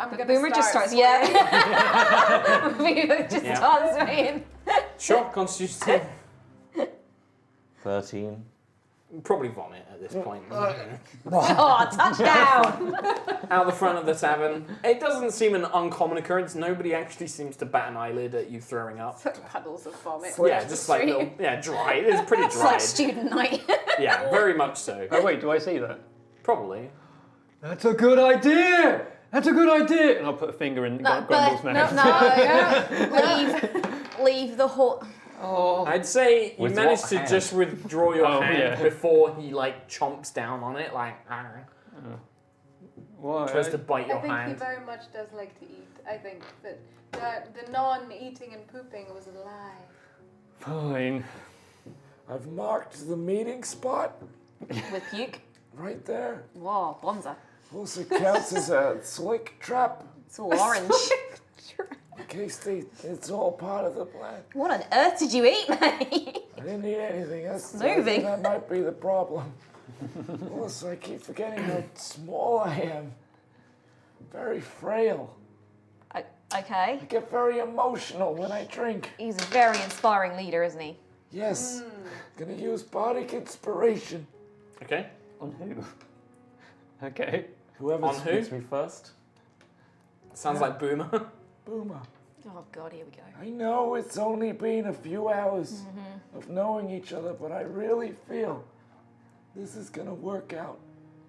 I'm gonna Boomer just start starts, yeah. Boomer just Yeah. starts swaying. Sure, Constitution save. 13. Probably vomit at this point. Oh, touchdown! Out the front of the tavern. It doesn't seem an uncommon occurrence. Nobody actually seems to bat an eyelid at you throwing up. Puddles of vomit. Yeah, just like little, dry. It's pretty It's dry. like student night. Yeah, very much so. Oh wait, do I see that? Probably. That's a good idea! That's a good idea! And I'll put a finger in Grumble's mouth. Leave the hut. Oh. I'd say you With managed what to hand? just withdraw your Oh, hand yeah. before he like chomps down on it, like Why? tries to bite I your think he hand. very much does like to eat. I think that the non-eating and pooping was a lie. Fine. I've marked the meeting spot With puke. right there. Whoa, bonza. Also counts as a slick trap It's all orange. in case it's all part of the plan. What on earth did you eat, mate? I didn't eat anything. That's Moving. That might be the problem. Also, I keep forgetting how small I am. Very frail. Okay. I get very emotional when I drink. He's a very inspiring leader, isn't he? Yes. Gonna use bardic inspiration. Okay. On who? Okay. Whoever On who? speaks me first. Sounds like Boomer. Boomer. Oh god, here we go. I know it's only been a few hours of knowing each other, but I really feel this is gonna work out.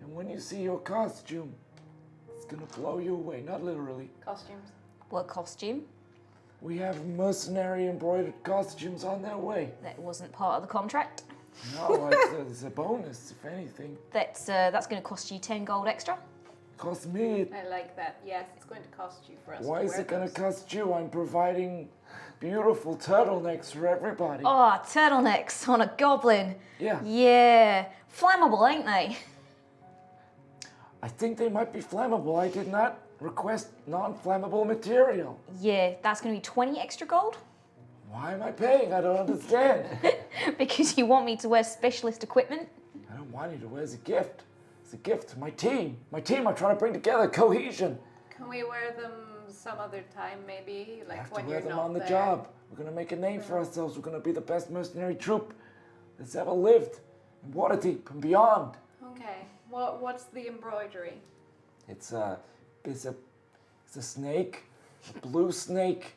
And when you see your costume, it's gonna blow you away. Not literally. Costumes. What costume? We have mercenary embroidered costumes on their way. That wasn't part of the contract. No, it's a bonus, if anything. That's going to cost you 10 gold extra. Cost me. I like that. Yes, it's going to cost you for us. Why to is wear it gonna those. cost you? I'm providing beautiful turtlenecks for everybody. Oh, turtlenecks on a goblin. Yeah. Yeah. Flammable, ain't they? I think they might be flammable. I did not request non-flammable material. Yeah, that's going to be 20 extra gold. Why am I paying? I don't understand. Because you want me to wear specialist equipment. I don't want you to wear as a gift. It's a gift to my team. My team are trying to bring together cohesion. Can we wear them some other time, maybe? We Like have to when wear you're them not on the there? job. We're gonna make a name for ourselves. We're gonna be the best mercenary troop that's ever lived in Waterdeep and beyond. Okay. What's the embroidery? It's a snake, a blue snake,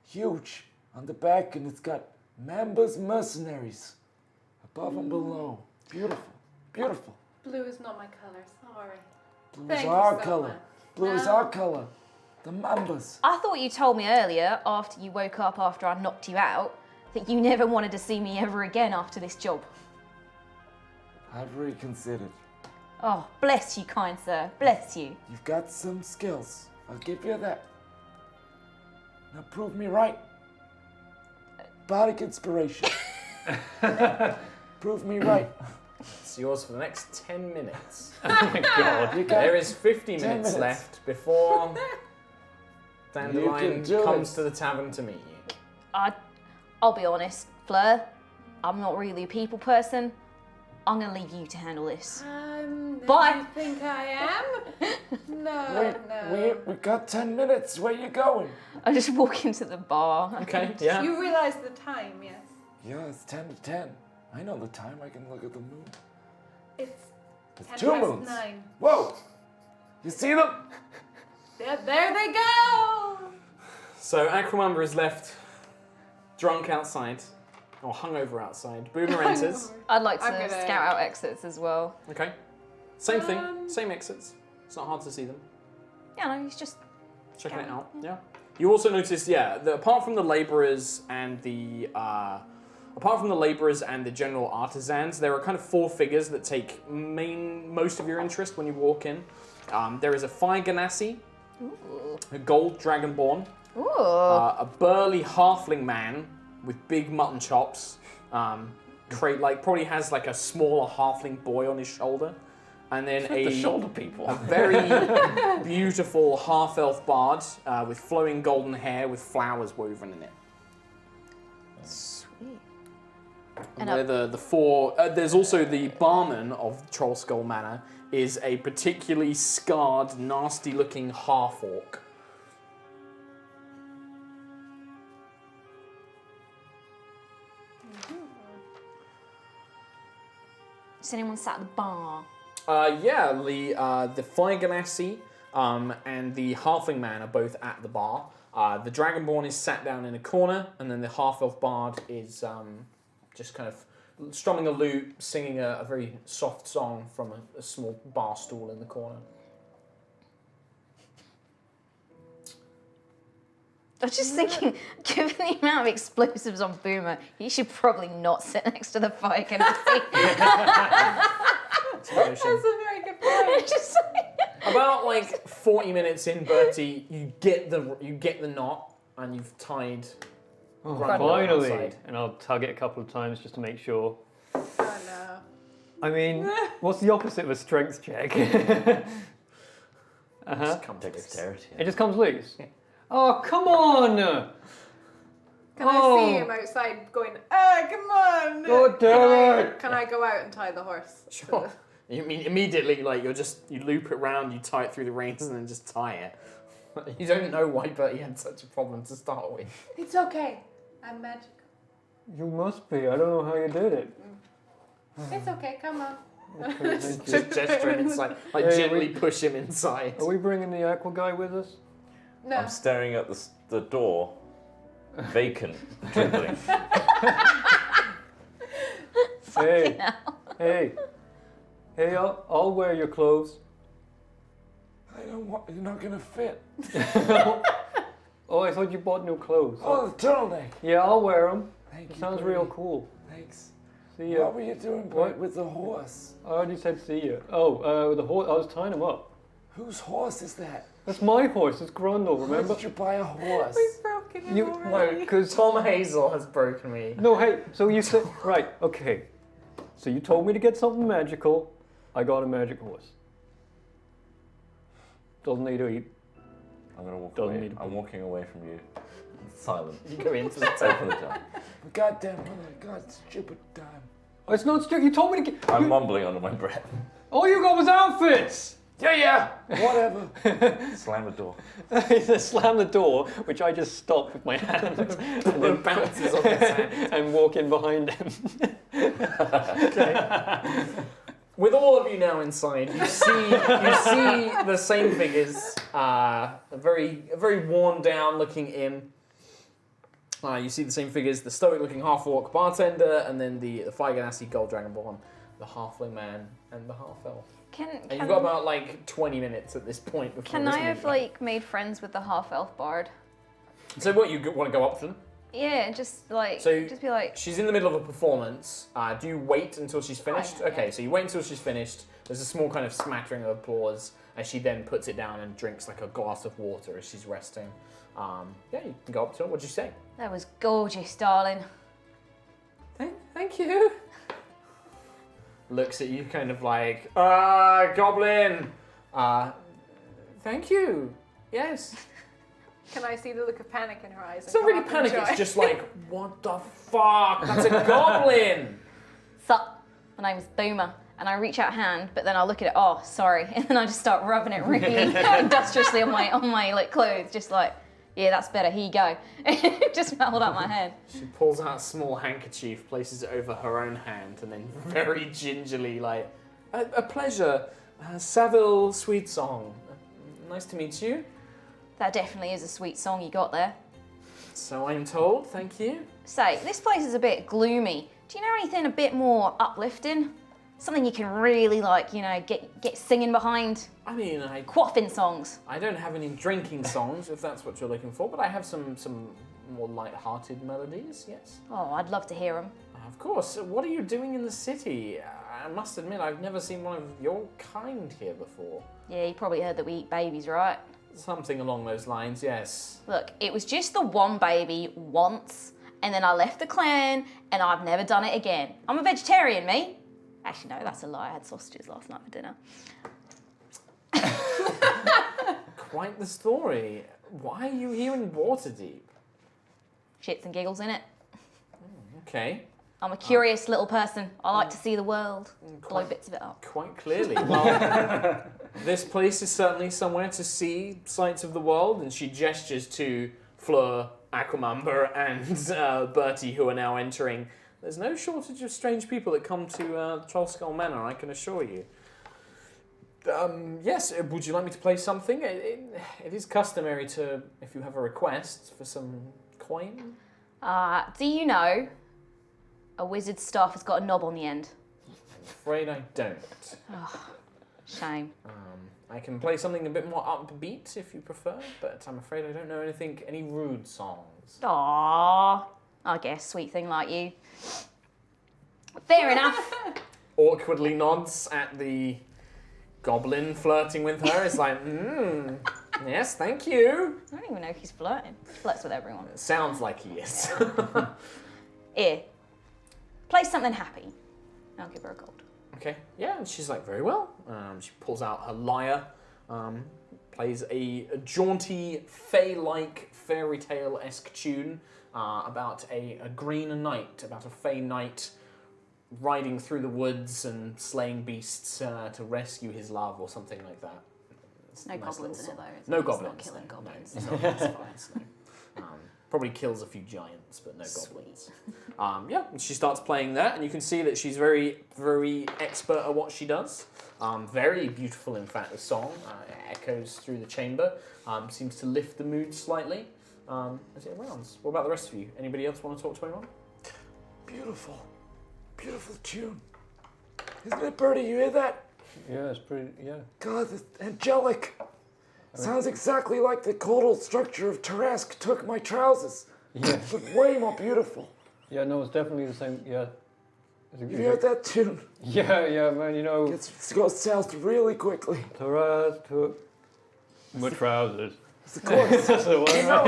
huge on the back, and it's got members mercenaries above and below. Beautiful, beautiful. Blue is not my color. Sorry. Blue Thank is you our so color. much. Blue is No. our color. The members. I thought you told me earlier, after you woke up after I knocked you out, that you never wanted to see me ever again after this job. I've reconsidered. Oh, bless you, kind sir. Bless you. You've got some skills. I'll give you that. Now prove me right. Bardic inspiration. Prove me right. It's yours for the next 10 minutes. Oh my god. You got There is 50 10 minutes minutes. left before You Dandelion can do comes it. to the tavern to meet you. I'll be honest, Fleur. I'm not really a people person. I'm gonna leave you to handle this. Bye. You think I am? No, we got 10 minutes. Where you going? I just walk into the bar. Okay, yeah. You realize the time, yes? Yeah, it's 10 to 10. I know the time. I can look at the moon. It's It's 10 two past moons. 9. Whoa! You see them? There they go! So Aquamumber is left drunk outside, or hungover outside. Boomer enters. I'd like to I'm gonna- scout out exits as well. Okay. Same thing, same exits. It's not hard to see them. Yeah, no, he's just Checking it out. Yeah. You also noticed, that apart from the laborers and the general artisans, there are kind of 4 figures that take most of your interest when you walk in. There is a fire ganassi, a gold dragonborn, ooh. a burly halfling man with big mutton chops, probably has like a smaller halfling boy on his shoulder, and then The shoulder people. a very beautiful half-elf bard with flowing golden hair with flowers woven in it. Sweet. And where the four. There's also the barman of Trollskull Manor is a particularly scarred, nasty-looking half-orc. Does anyone sat at the bar? Yeah, the Fly Ganassi and the Halfling Man are both at the bar. The Dragonborn is sat down in a corner, and then the Half-Elf Bard is just kind of strumming a lute, singing a very soft song from a small bar stool in the corner. I was just thinking, given the amount of explosives on Boomer, he should probably not sit next to the fire canopy. That's a very good point. Just like, About like 40 minutes in, Bertie, you get the knot, and you've tied. Finally! outside. And I'll tug it a couple of times just to make sure. Oh no. I mean, what's the opposite of a strength check? Just come to Dexterity. It just comes loose. Oh, come on! Can I see him outside going, come on! God damn it! Can I go out and tie the horse? Sure. You mean immediately, like you loop it round, you tie it through the reins, and then just tie it. You don't know why Bertie had such a problem to start with. It's okay. I'm magical. You must be. I don't know how you did it. It's okay. Come on. Okay, thank you. Just gesture him inside, like Hey, gently push him inside. Are we bringing the aqua guy with us? No. I'm staring at the door, vacant, trembling. Hey, hey, I'll wear your clothes. I don't want. You're not gonna fit. Oh, I thought you bought new clothes. Oh, the turtleneck. Yeah, I'll wear them. Thank It you. sounds buddy. real cool. Thanks. See ya. What were you doing What? with the horse? I already said see ya. Oh, the horse. I was tying him up. Whose horse is that? That's my horse. It's Grundle. Where Remember? did you buy a horse? We've broken him You- already. Because Tom Hazell has broken me. no, hey. So you said right. Okay. So you told me to get something magical. I got a magic horse. Doesn't need to eat. I'm gonna walk Doesn't away. need to I'm be. walking away from you. Silent. You go into the Open the door. Goddamn, God, stupid time. It's not stupid. You told me to get. I'm mumbling under my breath. All you got was outfits. Yeah, whatever. Slam the door. He said, slam the door, which I just stop with my hand and It then bounces on his hand. and walk in behind him. With all of you now inside, you see the same figures. A very worn down looking inn. You see the same figures: the stoic looking half orc bartender, and then the Fire Ganassi gold dragonborn, the halfling man, and the half elf. And you've got about like 20 minutes at this point before Can this I have meeting. like made friends with the half elf bard? So what, you want to go up to them? Yeah, just like So- just be like, She's in the middle of a performance. Do you wait until she's finished? yeah. Okay, so you wait until she's finished. There's a small kind of smattering of applause as she then puts it down and drinks like a glass of water as she's resting. Yeah, you can go up to her. What'd you say? that was gorgeous, darling. Thank you. Looks at you kind of like, goblin. Thank you. Yes. Can I see the look of panic in her eyes? It's not really panic, it's just like, what the fuck? That's a goblin. Sup, my name's Boomer. And I reach out a hand, but then I look at it, oh, sorry. And then I just start rubbing it really industriously on my like clothes, just like, yeah, that's better, here you go. Just hold out my hand. She pulls out a small handkerchief, places it over her own hand, and then very gingerly, like, a pleasure. Saville Sweet Song. Nice to meet you. That definitely is a sweet song you got there. So I'm told, thank you. Say, this place is a bit gloomy. Do you know anything a bit more uplifting? Something you can really like, you know, get singing behind? I mean, Quaffing songs. I don't have any drinking songs, if that's what you're looking for, but I have some more light-hearted melodies, yes. Oh, I'd love to hear them. Of course. What are you doing in the city? I must admit, I've never seen one of your kind here before. Yeah, you probably heard that we eat babies, right? Something along those lines, yes. Look, it was just the one baby once, and then I left the clan, and I've never done it again. I'm a vegetarian, me. Actually, no, that's a lie. I had sausages last night for dinner. Quite the story. Why are you here in Waterdeep? Shits and giggles in it. Okay. I'm a curious little person. I like to see the world, blow bits of it up. Quite clearly. Well, this place is certainly somewhere to see sights of the world, and she gestures to Fleur, Aquamumber, and Bertie, who are now entering. There's no shortage of strange people that come to Trollskull Manor, I can assure you. Yes, would you like me to play something? It is customary to, if you have a request, for some coin. Do you know a wizard's staff has got a knob on the end? I'm afraid I don't. Shame. I can play something a bit more upbeat if you prefer, but I'm afraid I don't know any rude songs. Aww. I guess, sweet thing like you. Fair enough. Awkwardly nods at the goblin flirting with her. It's like, yes, thank you. I don't even know if he's flirting. He flirts with everyone. It sounds like he is. Here. Play something happy. I'll give her a gold. Okay, yeah, and she's like, very well. She pulls out her lyre, plays a jaunty, fey-like, fairy tale-esque tune about a green knight, about a fey knight riding through the woods and slaying beasts to rescue his love or something like that. It's No a nice goblins in little it song. though. No It's goblins. not killing no, goblins. No, it's not goblins, no. Probably kills a few giants, but no goblins. Yeah, and she starts playing that, and you can see that she's very, very expert at what she does. Very beautiful, in fact, the song. Echoes through the chamber. Seems to lift the mood slightly as it rounds. What about the rest of you? Anybody else want to talk to anyone? Beautiful. Beautiful tune. Isn't it, Bertie? You hear that? Yeah, it's pretty. Yeah. God, it's angelic. Sounds exactly like the caudal structure of Tarask took my trousers. Yeah. But way more beautiful. Yeah. No, it's definitely the same. Yeah. You heard that tune? Yeah, man. You know. It goes south really quickly. Taraz took my trousers. Of course. That's the one, You know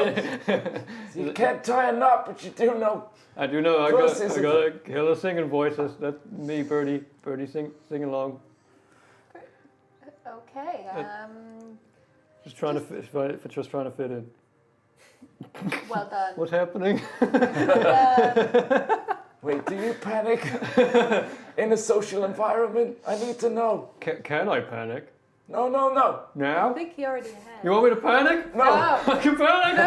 right? You can't tie a knot, but you do know. I do know. I Verses got a killer singing voice. That's me, Bertie. Bertie, sing along. Okay. Just trying to fit. Just trying to fit in. Well done. What's happening? Wait, do you panic in a social environment? I need to know. Can I panic No. I now? think he already has. You want me to panic? No. I can panic.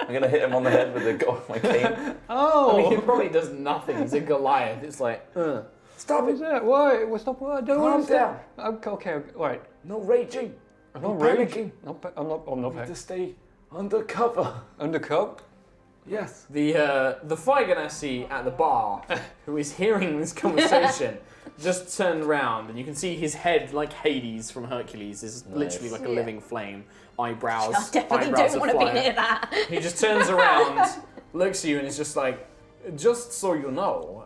I'm gonna hit him on the head with my cane. Oh. I mean, he probably does nothing. He's a Goliath. It's like, Stop What it. is that? Why? What's up? I don't Calm understand. down. Okay, right. No raging. No not panicking. I'm not You need to stay undercover. undercover. Yes. the Fire Ganassi at the bar, who is hearing this conversation, just turned around, and you can see his head, like Hades from Hercules, is literally like a Yeah. living flame. Eyebrows, I definitely eyebrows don't are want to be flying. near that. He just turns around, looks at you, and is just like, just so you know,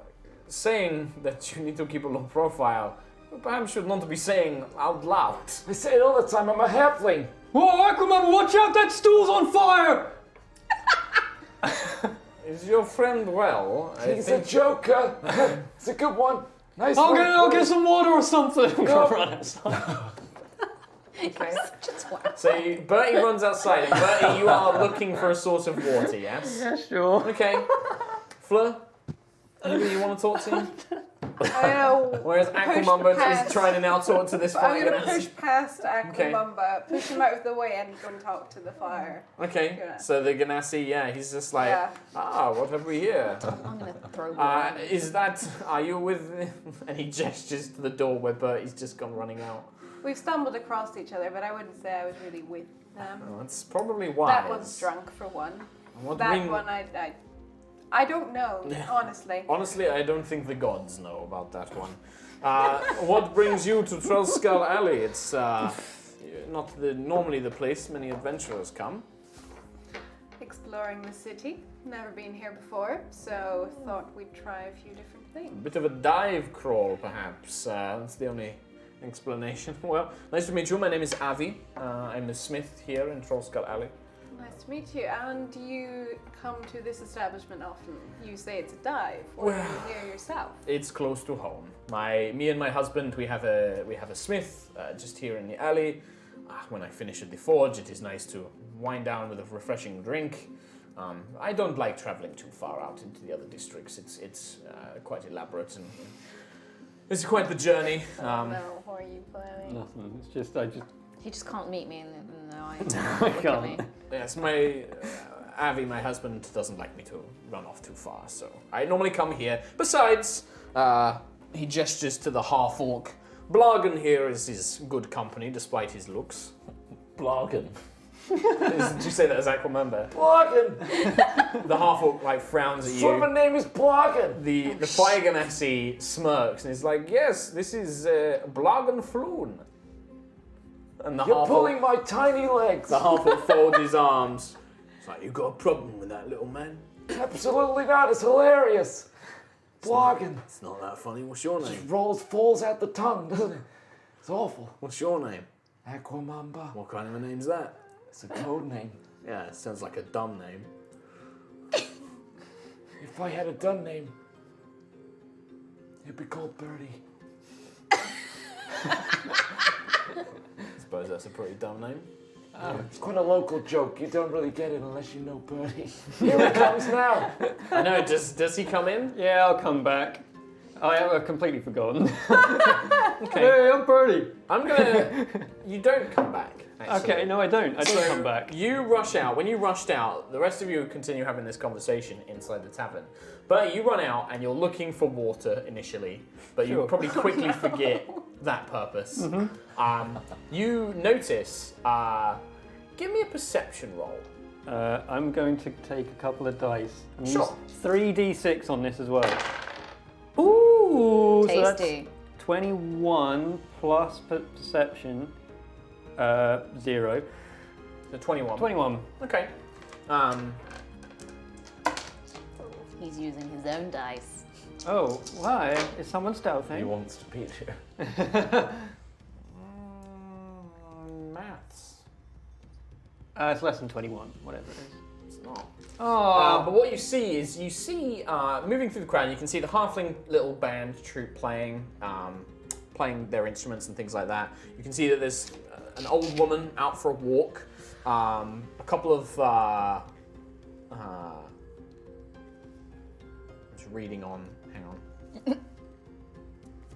saying that you need to keep a low profile, you perhaps should not be saying out loud. I say it all the time. I'm a halfling. Whoa, Aquaman, watch out! That stool's on fire! Is your friend well? I He's think a joker. It's a good one. Nice I'll one. get some water or something. I'm No. gonna run outside. Okay. Just what? So Bertie runs outside, and Bertie, you are looking for a source of water, yes? Yeah, sure. Okay. Fleur, anybody you want to talk to? I know. Whereas Aquamumba past. is trying to now talk to this I'm Fire going to push Ganassi. past Okay. Aquamumba, push him out of the way, and go and talk to the fire. Okay, Yeah. so the Ganassi, yeah, he's just like, Yeah. what have we here? I'm gonna throw water. Are you with, and he gestures to the door where Bertie's just gone running out. We've stumbled across each other, but I wouldn't say I was really with them. Oh, that's probably wise. That one's drunk for one. What That bring- one, I don't know, honestly. Honestly, I don't think the gods know about that one. What brings you to Trollskull Alley? It's not normally the place many adventurers come. Exploring the city. Never been here before, so thought we'd try a few different A things. bit of a dive crawl, perhaps. That's the only explanation. Well, nice to meet you. My name is Avi. I'm a smith here in Trollskull Alley. Nice to meet you. And you come to this establishment often. You say it's a dive, or are you here yourself? It's close to home. Me and my husband, we have a smith just here in the alley. When I finish at the forge, it is nice to wind down with a refreshing drink. I don't like traveling too far out into the other districts. It's quite elaborate and it's quite the journey. No, what are you playing? Nothing. It's just You just can't meet me in the I can't. Yes, my Avi, my husband, doesn't like me to run off too far, so I normally come here. Besides, he gestures to the half-orc. Blargan here is his good company, despite his looks. Blargan. Did you say that as Aquamember? Blargan! The half-orc frowns at Sort of you. a name is Blargan. The Fire Ganassi smirks and is like, yes, this is Blargan Floon. And the You're half-orc, pulling my tiny legs. the half-orc folds his arms. It's like, you got a problem with that little man? Absolutely not. It's hilarious. Blargan. It's not that funny. What's your name? Falls out the tongue, doesn't it? It's awful. What's your name? Aquamamba. What kind of a name's that? It's a code name. Yeah, it sounds like a dumb name. If I had a dun name, it'd be called Birdie. I suppose that's a pretty dumb name. It's quite a local joke. You don't really get it unless you know Birdie. Here it comes now. I know, does he come in? Yeah, I'll come back. I've completely forgotten. Okay. Hey, I'm Birdie. I'm gonna... You don't come back, actually. Okay, no, I don't. I don't come back. You rush out. When you rushed out, the rest of you continue having this conversation inside the tavern. But you run out and you're looking for water initially, but you Sure. probably quickly forget that purpose. You notice, give me a perception roll. I'm going to take a couple of dice. I'm gonna Sure. use 3d6 on this as well. Ooh, so that's Tasty. 21 plus perception, 0. So 21. 21. Okay. He's using his own dice. Oh, why? Is someone He stealthing? wants to beat you. Maths. It's less than 21, whatever it is. It's not. Oh, But what you see is, moving through the crowd, you can see the halfling little band troupe playing their instruments and things like that. You can see that there's an old woman out for a walk, a couple of, just reading on, hang on.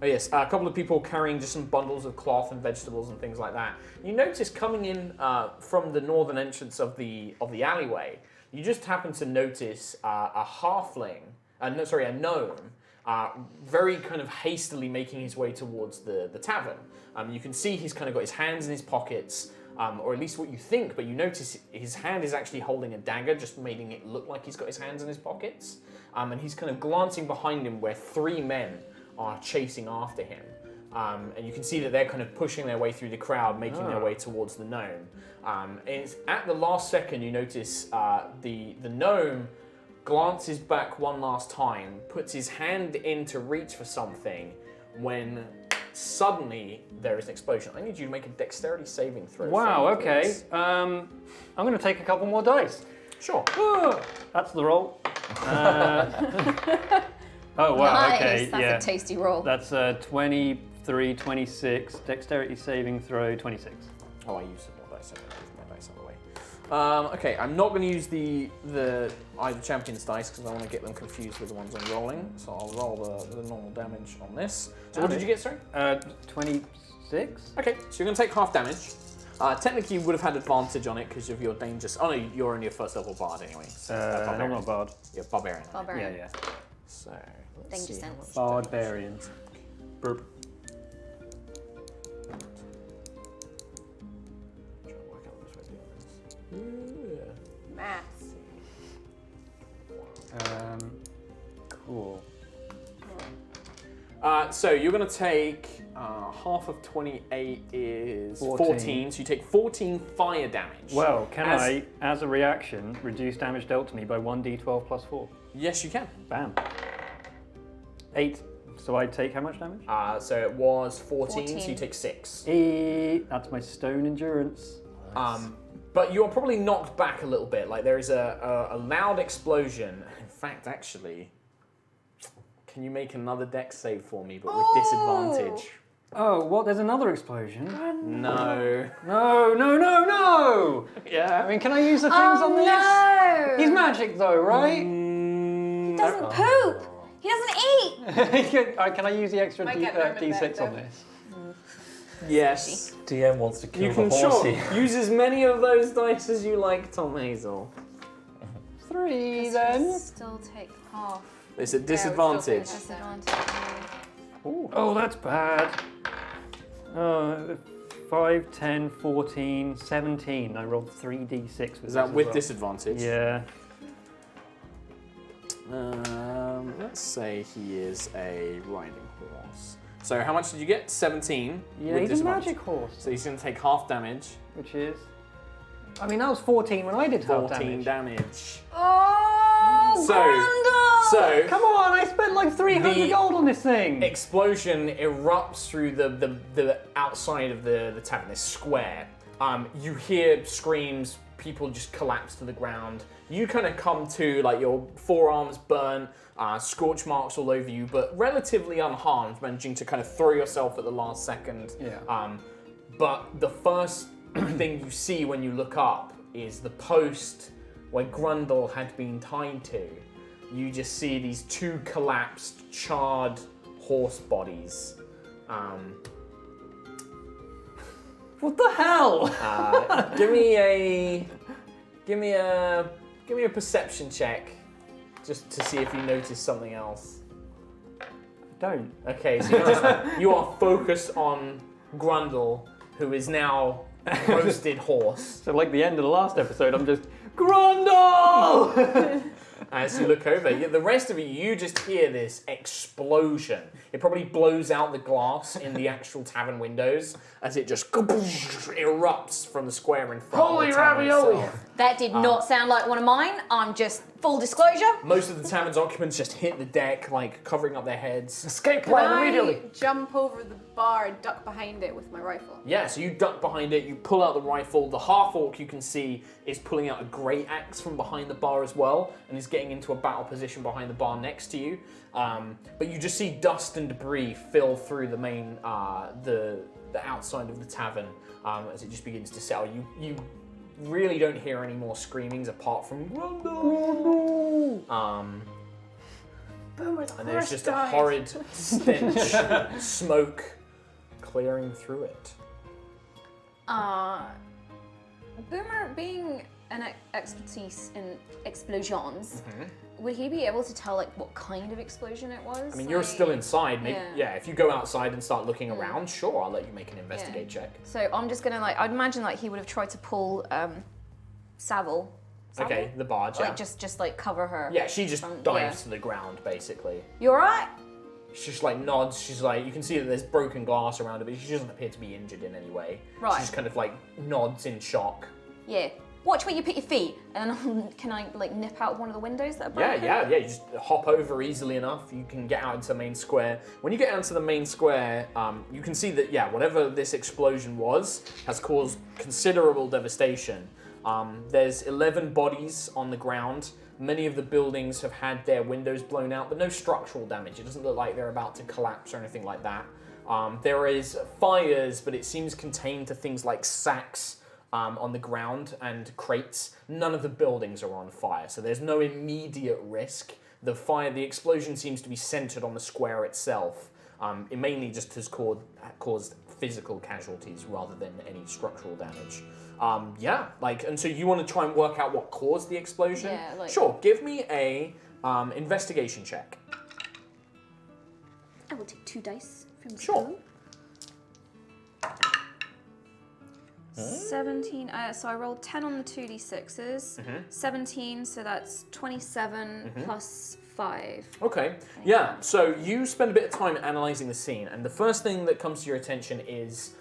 Oh yes, a couple of people carrying just some bundles of cloth and vegetables and things like that. You notice coming in from the northern entrance of the alleyway, you just happen to notice a halfling, a gnome, very kind of hastily making his way towards the tavern. You can see he's kind of got his hands in his pockets, or at least what you think, but you notice his hand is actually holding a dagger, just making it look like he's got his hands in his pockets. And he's kind of glancing behind him where 3 men are chasing after him. And you can see that they're kind of pushing their way through the crowd, making their way towards the gnome. And it's at the last second you notice the gnome glances back one last time, puts his hand in to reach for something, when suddenly there is an explosion. I need you to make a dexterity saving throw. wow, for me, okay. please. I'm going to take a couple more dice. Sure. That's the roll. Oh, wow, Nice. okay, That's yeah. a tasty roll. That's 23, 26, dexterity saving throw, 26. Oh, I used some more dice. I moved my dice out of the way. Okay, I'm not going to use the either champion's dice because I want to get them confused with the ones I'm rolling. So I'll roll the normal damage on this. So what did you get, sorry? 26? Okay, so you're going to take half damage. Technically, you would have had advantage on it because of your dangerous. Oh no, you're only a first level bard anyway. So, I'm not bard. You're barbarian. Barbarian. Yeah. So Danger see how sense. much Barbarian. Burp. Try and work out which way to do this. Maths. Cool. So you're going to take half of 28 is 14. So you take 14 fire damage. Well, can As- I, as a reaction, reduce damage dealt to me by 1d12 plus 4? Yes, you can. Bam. 8. So I take how much damage? So it was 14, so you 14. take 6. That's my stone endurance. But you're probably knocked back a little bit. Like there is a loud explosion. In fact, actually, can you make another dex save for me, but with disadvantage? Oh, what? There's another explosion? No. No! Yeah. I mean, can I use the things on this? No! He's magic though, right? He doesn't poop. He doesn't eat. Can I use the extra Might get there in a D6 bit, on though. this? Yes. DM wants to kill You the can horsey. use as many of those dice as you like, Tom Hazell. 3 then. Still take half. It's a disadvantage. Disadvantage. Oh, that's bad. 5, 10, 14, 17. I rolled 3d6 with Is that this with as well. disadvantage? Yeah. Let's say he is a riding horse. So how much did you get? 17. Yeah, with he's a disadvantage. magic horse. So he's going to take half damage. Which is... I mean, that was 14 when I did half 14 damage. damage. Oh, So Come on, I spent like 300 The- gold on this thing. explosion erupts through the outside of the tavern, this square. You hear screams, people just collapse to the ground. You kind of come to, like, your forearms burnt, scorch marks all over you, but relatively unharmed, managing to kind of throw yourself at the last second. Yeah. But the first thing you see when you look up is the post where Grundle had been tied to. You just see these two collapsed, charred horse bodies. What the hell? Give me a perception check, just to see if you notice something else. Don't. Okay, so you are focused on Grundle, who is now a roasted horse. So like the end of the last episode, I'm just Grundle! As you look over, the rest of you just hear this explosion. It probably blows out the glass in the actual tavern windows as it just erupts from the square in front Holy of the tavern ravioli! itself. That did not sound like one of mine. I'm just full disclosure. Most of the tavern's occupants just hit the deck, like covering up their heads. Escape Can plan I immediately. jump over the bar and duck behind it with my rifle? Yeah, so you duck behind it, you pull out the rifle. The half-orc you can see is pulling out a great axe from behind the bar as well, and is getting into a battle position behind the bar next to you. But you just see dust and debris fill through the main, the outside of the tavern as it just begins to settle. You really don't hear any more screamings apart from Grundle. And there's just a horrid stench, smoke clearing through it. Boomer, being an expertise in explosions, would he be able to tell like what kind of explosion it was? I mean, you're still inside. Maybe, Yeah. yeah, if you go outside and start looking around, sure, I'll let you make an investigate check. So I'm just gonna like, I'd imagine like he would have tried to pull Savile. Okay, the barge. Like just like cover her. Yeah, she just from- dives yeah. to the ground, basically. You alright? She just like nods. She's like, you can see that there's broken glass around her, but she doesn't appear to be injured in any way. Right. She just kind of like nods in shock. Yeah. Watch where you put your feet, and can I like nip out one of the windows that are Yeah, broken? yeah. You just hop over easily enough. You can get out into the main square. When you get out into the main square, you can see that, yeah, whatever this explosion was has caused considerable devastation. There's 11 bodies on the ground. Many of the buildings have had their windows blown out, but no structural damage. It doesn't look like they're about to collapse or anything like that. There is fires, but it seems contained to things like sacks on the ground and crates. None of the buildings are on fire, so there's no immediate risk. The explosion seems to be centered on the square itself. It mainly just has caused physical casualties rather than any structural damage. And so you want to try and work out what caused the explosion? Yeah, like- Sure, give me a investigation check. I will take 2 dice from the Sure. pool. 17, so I rolled 10 on the 2d6s, 17, so that's 27 plus 5. Okay, yeah, so you spend a bit of time analysing the scene, and the first thing that comes to your attention is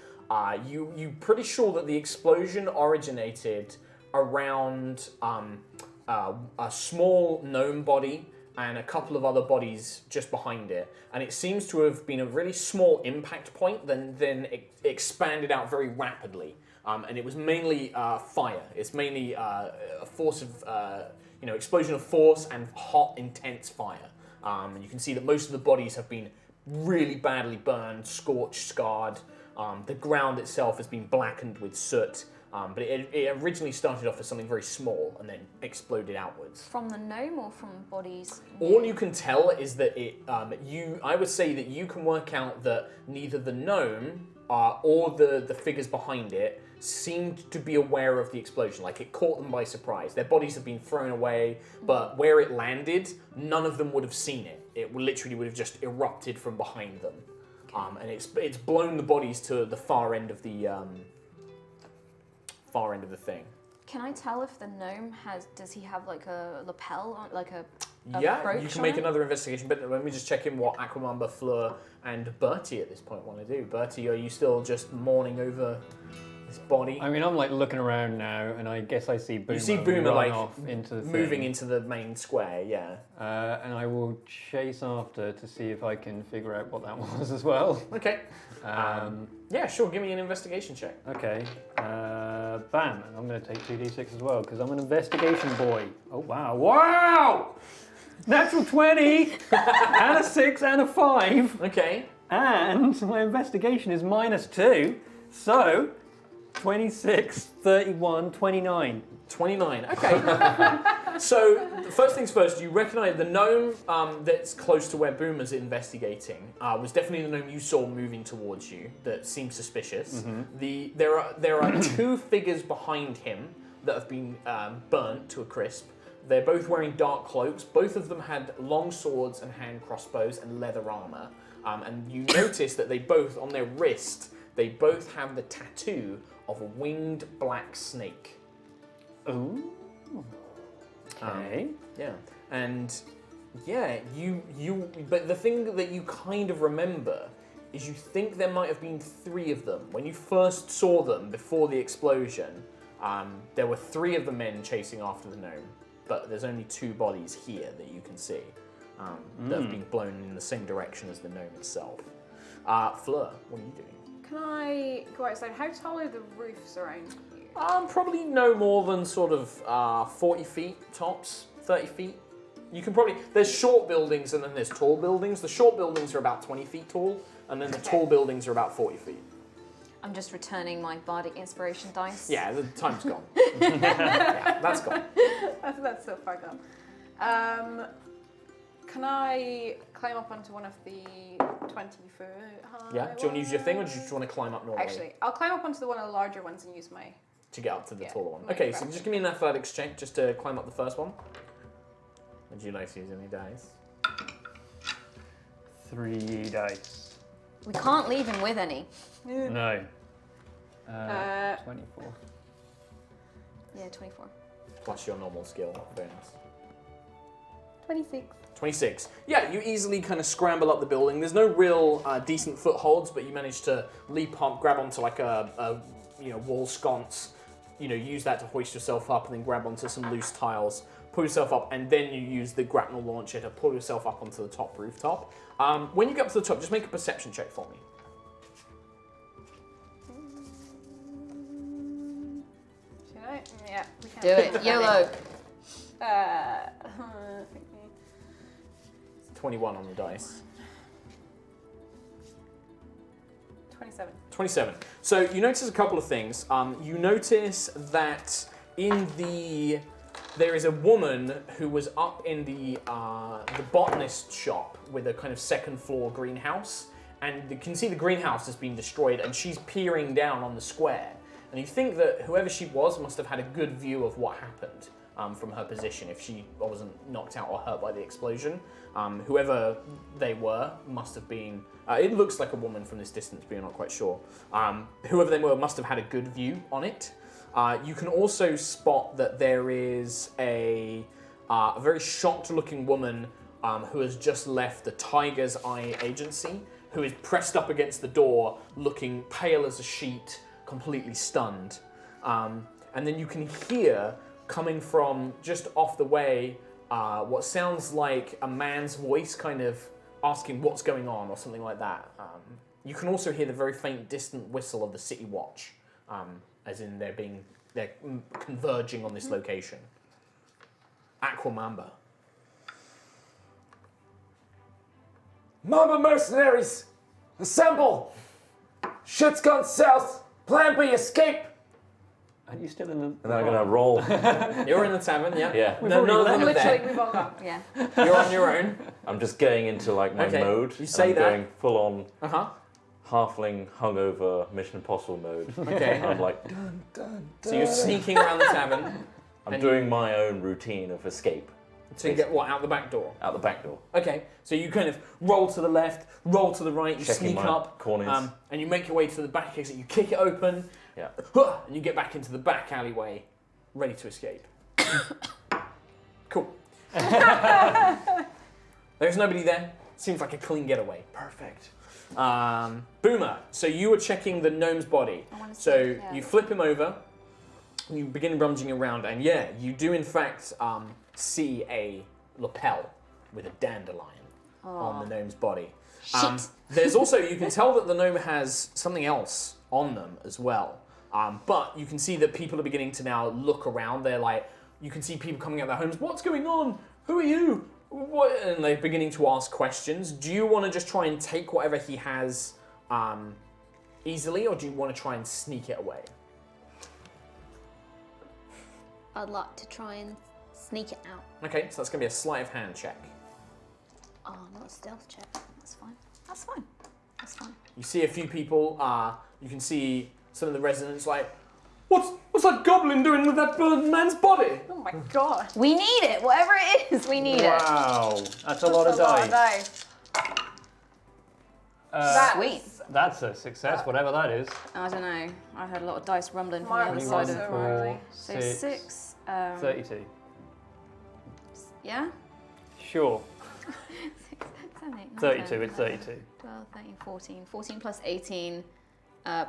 you're pretty sure that the explosion originated around a small gnome body and a couple of other bodies just behind it, and it seems to have been a really small impact point, then it expanded out very rapidly. And it was mainly fire. It's mainly a force of, explosion of force and hot, intense fire. And you can see that most of the bodies have been really badly burned, scorched, scarred. The ground itself has been blackened with soot, but it originally started off as something very small and then exploded outwards. From the gnome or from bodies? All you can tell is that I would say that you can work out that neither the gnome or the figures behind it seemed to be aware of the explosion. Like, it caught them by surprise. Their bodies have been thrown away, but where it landed, none of them would have seen it. It literally would have just erupted from behind them. And it's blown the bodies to the far end of the thing. Can I tell if the gnome does he have like a lapel, like a Yeah, brooch you can on make it? another investigation, but let me just check in what Aquamamba, Fleur, and Bertie at this point want to do. Bertie, are you still just mourning over this body? I mean, I'm like looking around now, and I guess I see Boomer. You see Boomer run like off into the moving thing. into the main square, yeah. And I will chase after to see if I can figure out what that was as well. Okay. Yeah, sure, give me an investigation check. Okay. Bam. And I'm going to take 2d6 as well because I'm an investigation boy. Oh wow! Wow! Natural 20 and a 6 and a 5. Okay. And my investigation is -2. So 26, 31, 29. 29, okay. So, first things first, you recognise the gnome that's close to where Boomer's investigating was definitely the gnome you saw moving towards you that seemed suspicious. There are two figures behind him that have been burnt to a crisp. They're both wearing dark cloaks. Both of them had long swords and hand crossbows and leather armour. And you notice that they both, on their wrist, they both have the tattoo of a winged black snake. Ooh. Okay. Yeah, and yeah, but the thing that you kind of remember is you think there might have been 3 of them. When you first saw them before the explosion, there were 3 of the men chasing after the gnome, but there's only 2 bodies here that you can see that have been blown in the same direction as the gnome itself. Fleur, what are you doing? Can I go outside? How tall are the roofs around here? Probably no more than sort of 40 feet tops, 30 feet. You can probably, there's short buildings and then there's tall buildings. The short buildings are about 20 feet tall, and then the tall buildings are about 40 feet. I'm just returning my bardic inspiration dice. Yeah, the time's gone. Yeah, that's gone. That's so far gone. Can I climb up onto one of the 20-foot high Yeah, do you want to use your thing, or do you just want to climb up normally? Actually, I'll climb up onto one of the larger ones and use my... To get up to the Yeah, taller one. my Okay, so crouch. just give me an athletics check just to climb up the first one. Would you like to use any dice? 3 dice. We can't leave him with any. No. 24. Yeah, 24. Plus your normal skill bonus. 26. 26. Yeah, you easily kind of scramble up the building. There's no real decent footholds, but you manage to leap up, grab onto like a wall sconce, use that to hoist yourself up, and then grab onto some loose tiles, pull yourself up, and then you use the grapnel launcher to pull yourself up onto the top rooftop. When you get up to the top, just make a perception check for me. Should I? Yeah, we can. Do it, YOLO. 21 on the dice. 27. 27. So you notice a couple of things. You notice that there is a woman who was up in the botanist shop with a kind of second floor greenhouse, and you can see the greenhouse has been destroyed, and she's peering down on the square. And you think that whoever she was must have had a good view of what happened from her position if she wasn't knocked out or hurt by the explosion. Whoever they were must have been, it looks like a woman from this distance, but you're not quite sure. Whoever they were must have had a good view on it. You can also spot that there is a very shocked looking woman who has just left the Tiger's Eye agency, who is pressed up against the door, looking pale as a sheet, completely stunned. And then you can hear, coming from just off the way, what sounds like a man's voice kind of asking what's going on or something like that. You can also hear the very faint distant whistle of the City Watch, as in they're converging on this location. Aquamamba. Mamba mercenaries, assemble! Shit's gone south. Plan B, escape. Are you still in the... And I'm gonna roll. You're in the tavern, yeah? Yeah. No, none of them are Literally, there. we've all got. Yeah. You're on your own. I'm just getting into like my Okay, mode. you say and I'm that. going full on Uh-huh. halfling hungover Mission Impossible mode. Okay. And I'm like, Dun, dun, So you're sneaking around the tavern I'm And doing my own routine of escape to get what, out the back door? out the back door. Okay, so you kind of roll to the left, roll to the right, you Checking sneak my up, corners. and you make your way to the back exit, you kick it open, Yeah. and you get back into the back alleyway, ready to escape. Cool. There's nobody there. Seems like a clean getaway. Perfect. Boomer, so you were checking the gnome's body. I wanna see So it, yeah. you flip him over, you begin rummaging around, and yeah, you do in fact see a lapel with a dandelion on the gnome's body. Shit. There's also, you can tell that the gnome has something else on them as well. But you can see that people are beginning to now look around. They're like, you can see people coming out of their homes. What's going on? Who are you? What? And they're beginning to ask questions. Do you want to just try and take whatever he has easily, or do you want to try and sneak it away? I'd like to try and sneak it out. Okay, so that's going to be a sleight of hand check. Oh, not a stealth check. That's fine. That's fine. That's fine. You see a few people. You can see some of the residents like, what's that goblin doing with that man's body? Oh my god. We need it. Whatever it is, we need it. Wow, that's a lot of That's a dice. Sweet. That's a success, whatever that is. I don't know. I heard a lot of dice rumbling from Mark the other was side also of. 4, So 6, 6. 32. Yeah? Sure. 6, 7, 8, 9, 32, 10, it's 32. 12, 13, 14. 14 plus 18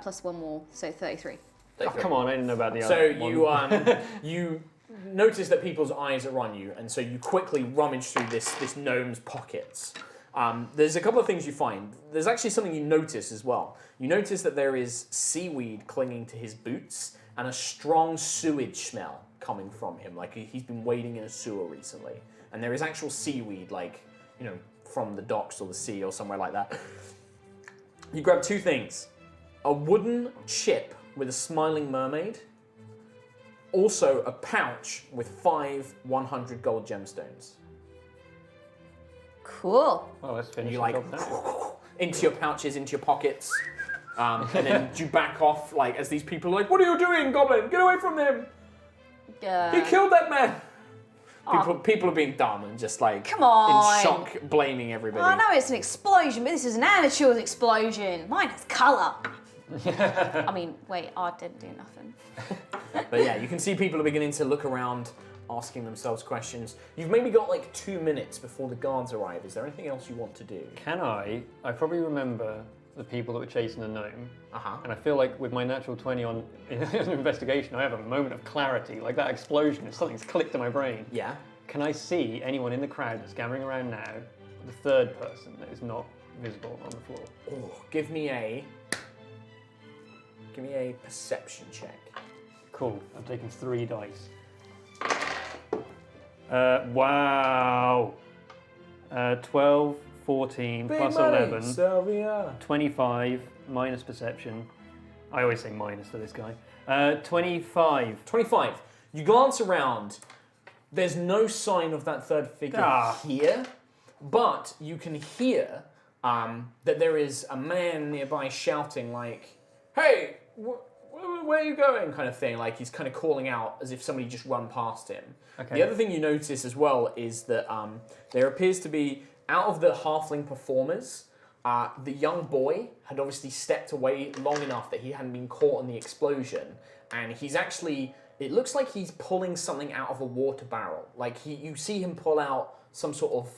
plus 1 more, so 33. Oh, come on, I didn't know about the So other one. you notice that people's eyes are on you, and so you quickly rummage through this gnome's pockets. There's a couple of things you find. There's actually something you notice as well. You notice that there is seaweed clinging to his boots and a strong sewage smell coming from him, like he's been wading in a sewer recently. And there is actual seaweed, like, you know, from the docks or the sea or somewhere like that. You grab 2 things. A wooden chip with a smiling mermaid. Also a pouch with 5 100 gold gemstones. Cool. Well, let's And finish you the like job now. into your pouches, into your pockets. And then you back off like as these people are like, what are you doing, goblin? Get away from him! He killed that man! People are being dumb and just like Come on. in shock, blaming everybody. I know it's an explosion, but this is an amateur's explosion. Mine has colour. I mean, wait, I didn't do nothing. But yeah, you can see people are beginning to look around, asking themselves questions. You've maybe got like 2 minutes before the guards arrive. Is there anything else you want to do? Can I probably remember the people that were chasing the gnome, Uh-huh. and I feel like with my natural 20 on investigation, I have a moment of clarity, like that explosion, if something's clicked in my brain. Yeah. Can I see anyone in the crowd that's gathering around now, the third person that is not visible on the floor? Oh, give me a perception check. Cool, I'm taking 3 dice. Wow. 12, 14, plus 11, Sylvia. 25, minus perception. I always say minus for this guy. 25. 25. You glance around. There's no sign of that third figure here, but you can hear that there is a man nearby shouting like, "Hey, where are you going?" kind of thing. Like he's kind of calling out as if somebody just run past him. Okay. The other thing you notice as well is that there appears to be, out of the halfling performers, the young boy had obviously stepped away long enough that he hadn't been caught in the explosion, and he's actually, it looks like he's pulling something out of a water barrel. Like you see him pull out some sort of,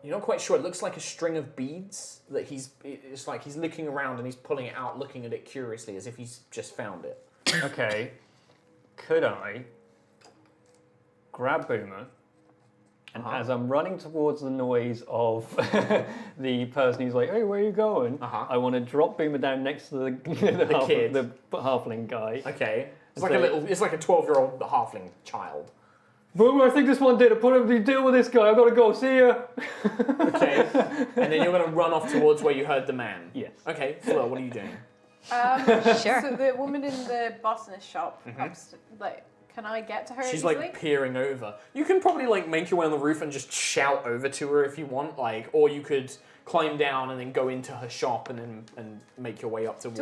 you're not quite sure, it looks like a string of beads that it's like he's looking around and he's pulling it out, looking at it curiously as if he's just found it. Okay. Could I grab Boomer, and as I'm running towards the noise of the person who's like, "Hey, where are you going?" I want to drop Boomer down next to the kid. the halfling guy. Okay. It's So- like a 12-year-old halfling child. Boomer, I think this one did it. Deal with this guy. I've got to go. See ya. Okay. And then you're going to run off towards where you heard the man. Yes. Okay, Fleur, what are you doing? Sure. So the woman in the botanist shop, can I get to her She's easily? like peering over. You can probably like make your way on the roof and just shout over to her if you want, like, or you could climb down and then go into her shop and make your way up towards.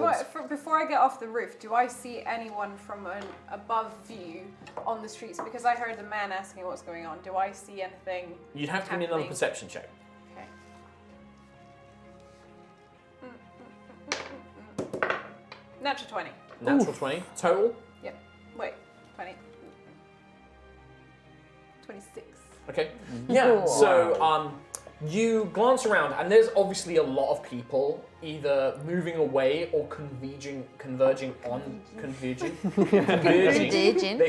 Before I get off the roof, do I see anyone from an above view on the streets? Because I heard the man asking what's going on. Do I see anything? You'd have to give me another happening? perception check. Okay. Natural 20. Natural 20 total. Yep. Wait. 20. 26. Okay. Yeah. So you glance around, and there's obviously a lot of people either moving away or converging. They're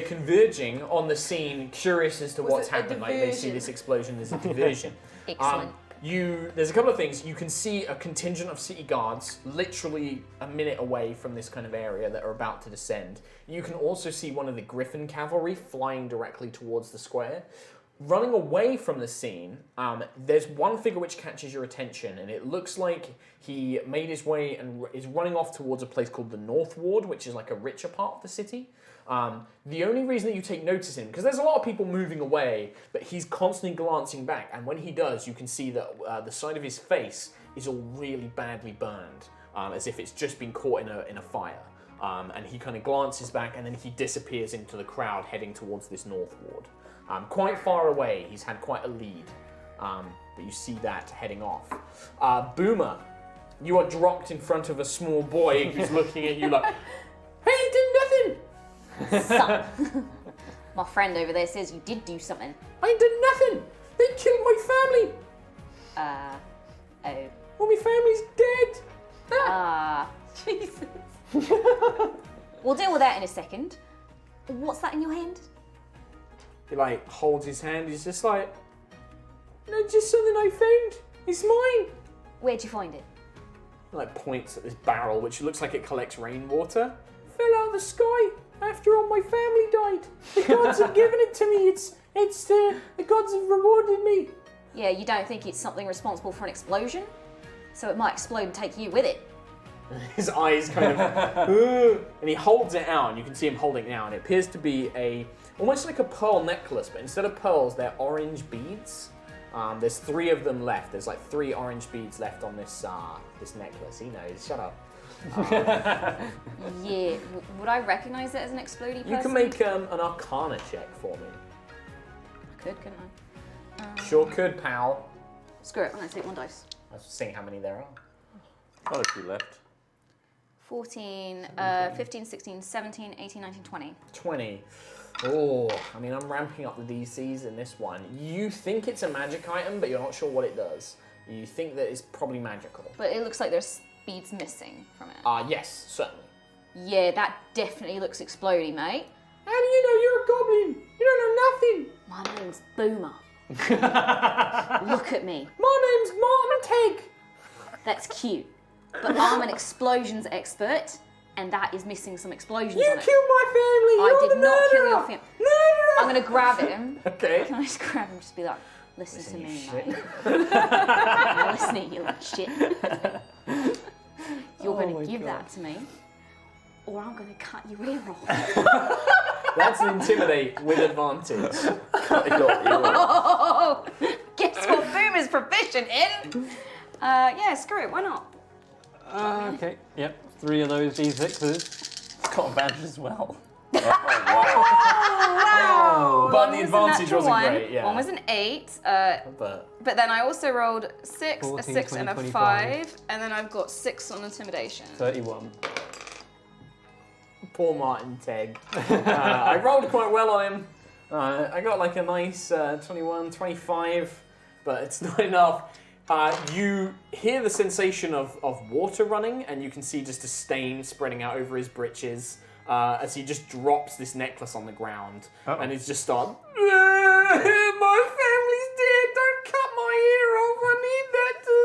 converging on the scene, curious as to what's it a happened. Like they see diversion? this explosion, there's a diversion. Excellent. There's a couple of things. You can see a contingent of city guards literally a minute away from this kind of area that are about to descend. You can also see one of the Griffin cavalry flying directly towards the square. Running away from the scene, there's one figure which catches your attention, and it looks like he made his way and is running off towards a place called the North Ward, which is like a richer part of the city. The only reason that you take notice of him, because there's a lot of people moving away, but he's constantly glancing back, and when he does, you can see that the side of his face is all really badly burned, as if it's just been caught in a fire. And he kind of glances back, and then he disappears into the crowd heading towards this North Ward. Quite far away, he's had quite a lead, but you see that heading off. Boomer, you are dropped in front of a small boy who's looking at you like, "Hey, you did nothing!" Son. My friend over there says you did do something. "I did nothing! They killed my family! Oh. Well, my family's dead!" Jesus. We'll deal with that in a second. What's that in your hand? He like holds his hand, he's just like, "No, just something I found. It's mine." Where'd you find it? He like points at this barrel, which looks like it collects rainwater. "Fell out of the sky after all my family died. The gods have given it to me. The gods have rewarded me." Yeah, you don't think it's something responsible for an explosion? So it might explode and take you with it. His eyes kind of, and he holds it out, and you can see him holding it out, and it appears to be almost like a pearl necklace, but instead of pearls, they're orange beads. There's 3 of them left. There's like 3 orange beads left on this necklace. He knows. Shut up. Yeah, would I recognise it as an explodey person? You can make an Arcana check for me. I could, couldn't I? Sure could, pal. Screw it, I'm going to take 1 dice. Let's see how many there are. Got a few left. 14, 15, 16, 17, 18, 19, 20. 20. Oh, I mean, I'm ramping up the DCs in this one. You think it's a magic item, but you're not sure what it does. You think that it's probably magical. But it looks like there's speeds missing from it. Yes, certainly. Yeah, that definitely looks explodey, mate. How do you know you're a goblin? You don't know nothing. My name's Boomer. Look at me. My name's Martin Tegg. That's cute. But I'm an explosions expert, and that is missing some explosions You on it. killed my family. I You're did the not kill murderer. your family. Murderer. I'm going to grab him. Okay. Can I just grab him and just be like, listen to you me, shit. mate. Now listen to you, like shit. You're going to give that to me, or I'm going to cut your ear off. That's an intimidate with advantage. Oh, guess what Boomer's proficient in? Yeah, screw it, why not? Okay. Yep. 3 of those D6s. It's got advantage as well. But One the was a advantage natural wasn't one, great, yeah. One was an 8, But but then I also rolled 6, 14, a 6, and a 20, 5, and then I've got 6 on intimidation. 31. poor Martin Tegg. I rolled quite well on him. I got like a nice 21, 25, but it's not enough. You hear the sensation of water running, and you can see just a stain spreading out over his breeches as he just drops this necklace on the ground. And he's just starting, "My family's dead, don't cut my ear off, I need that to..."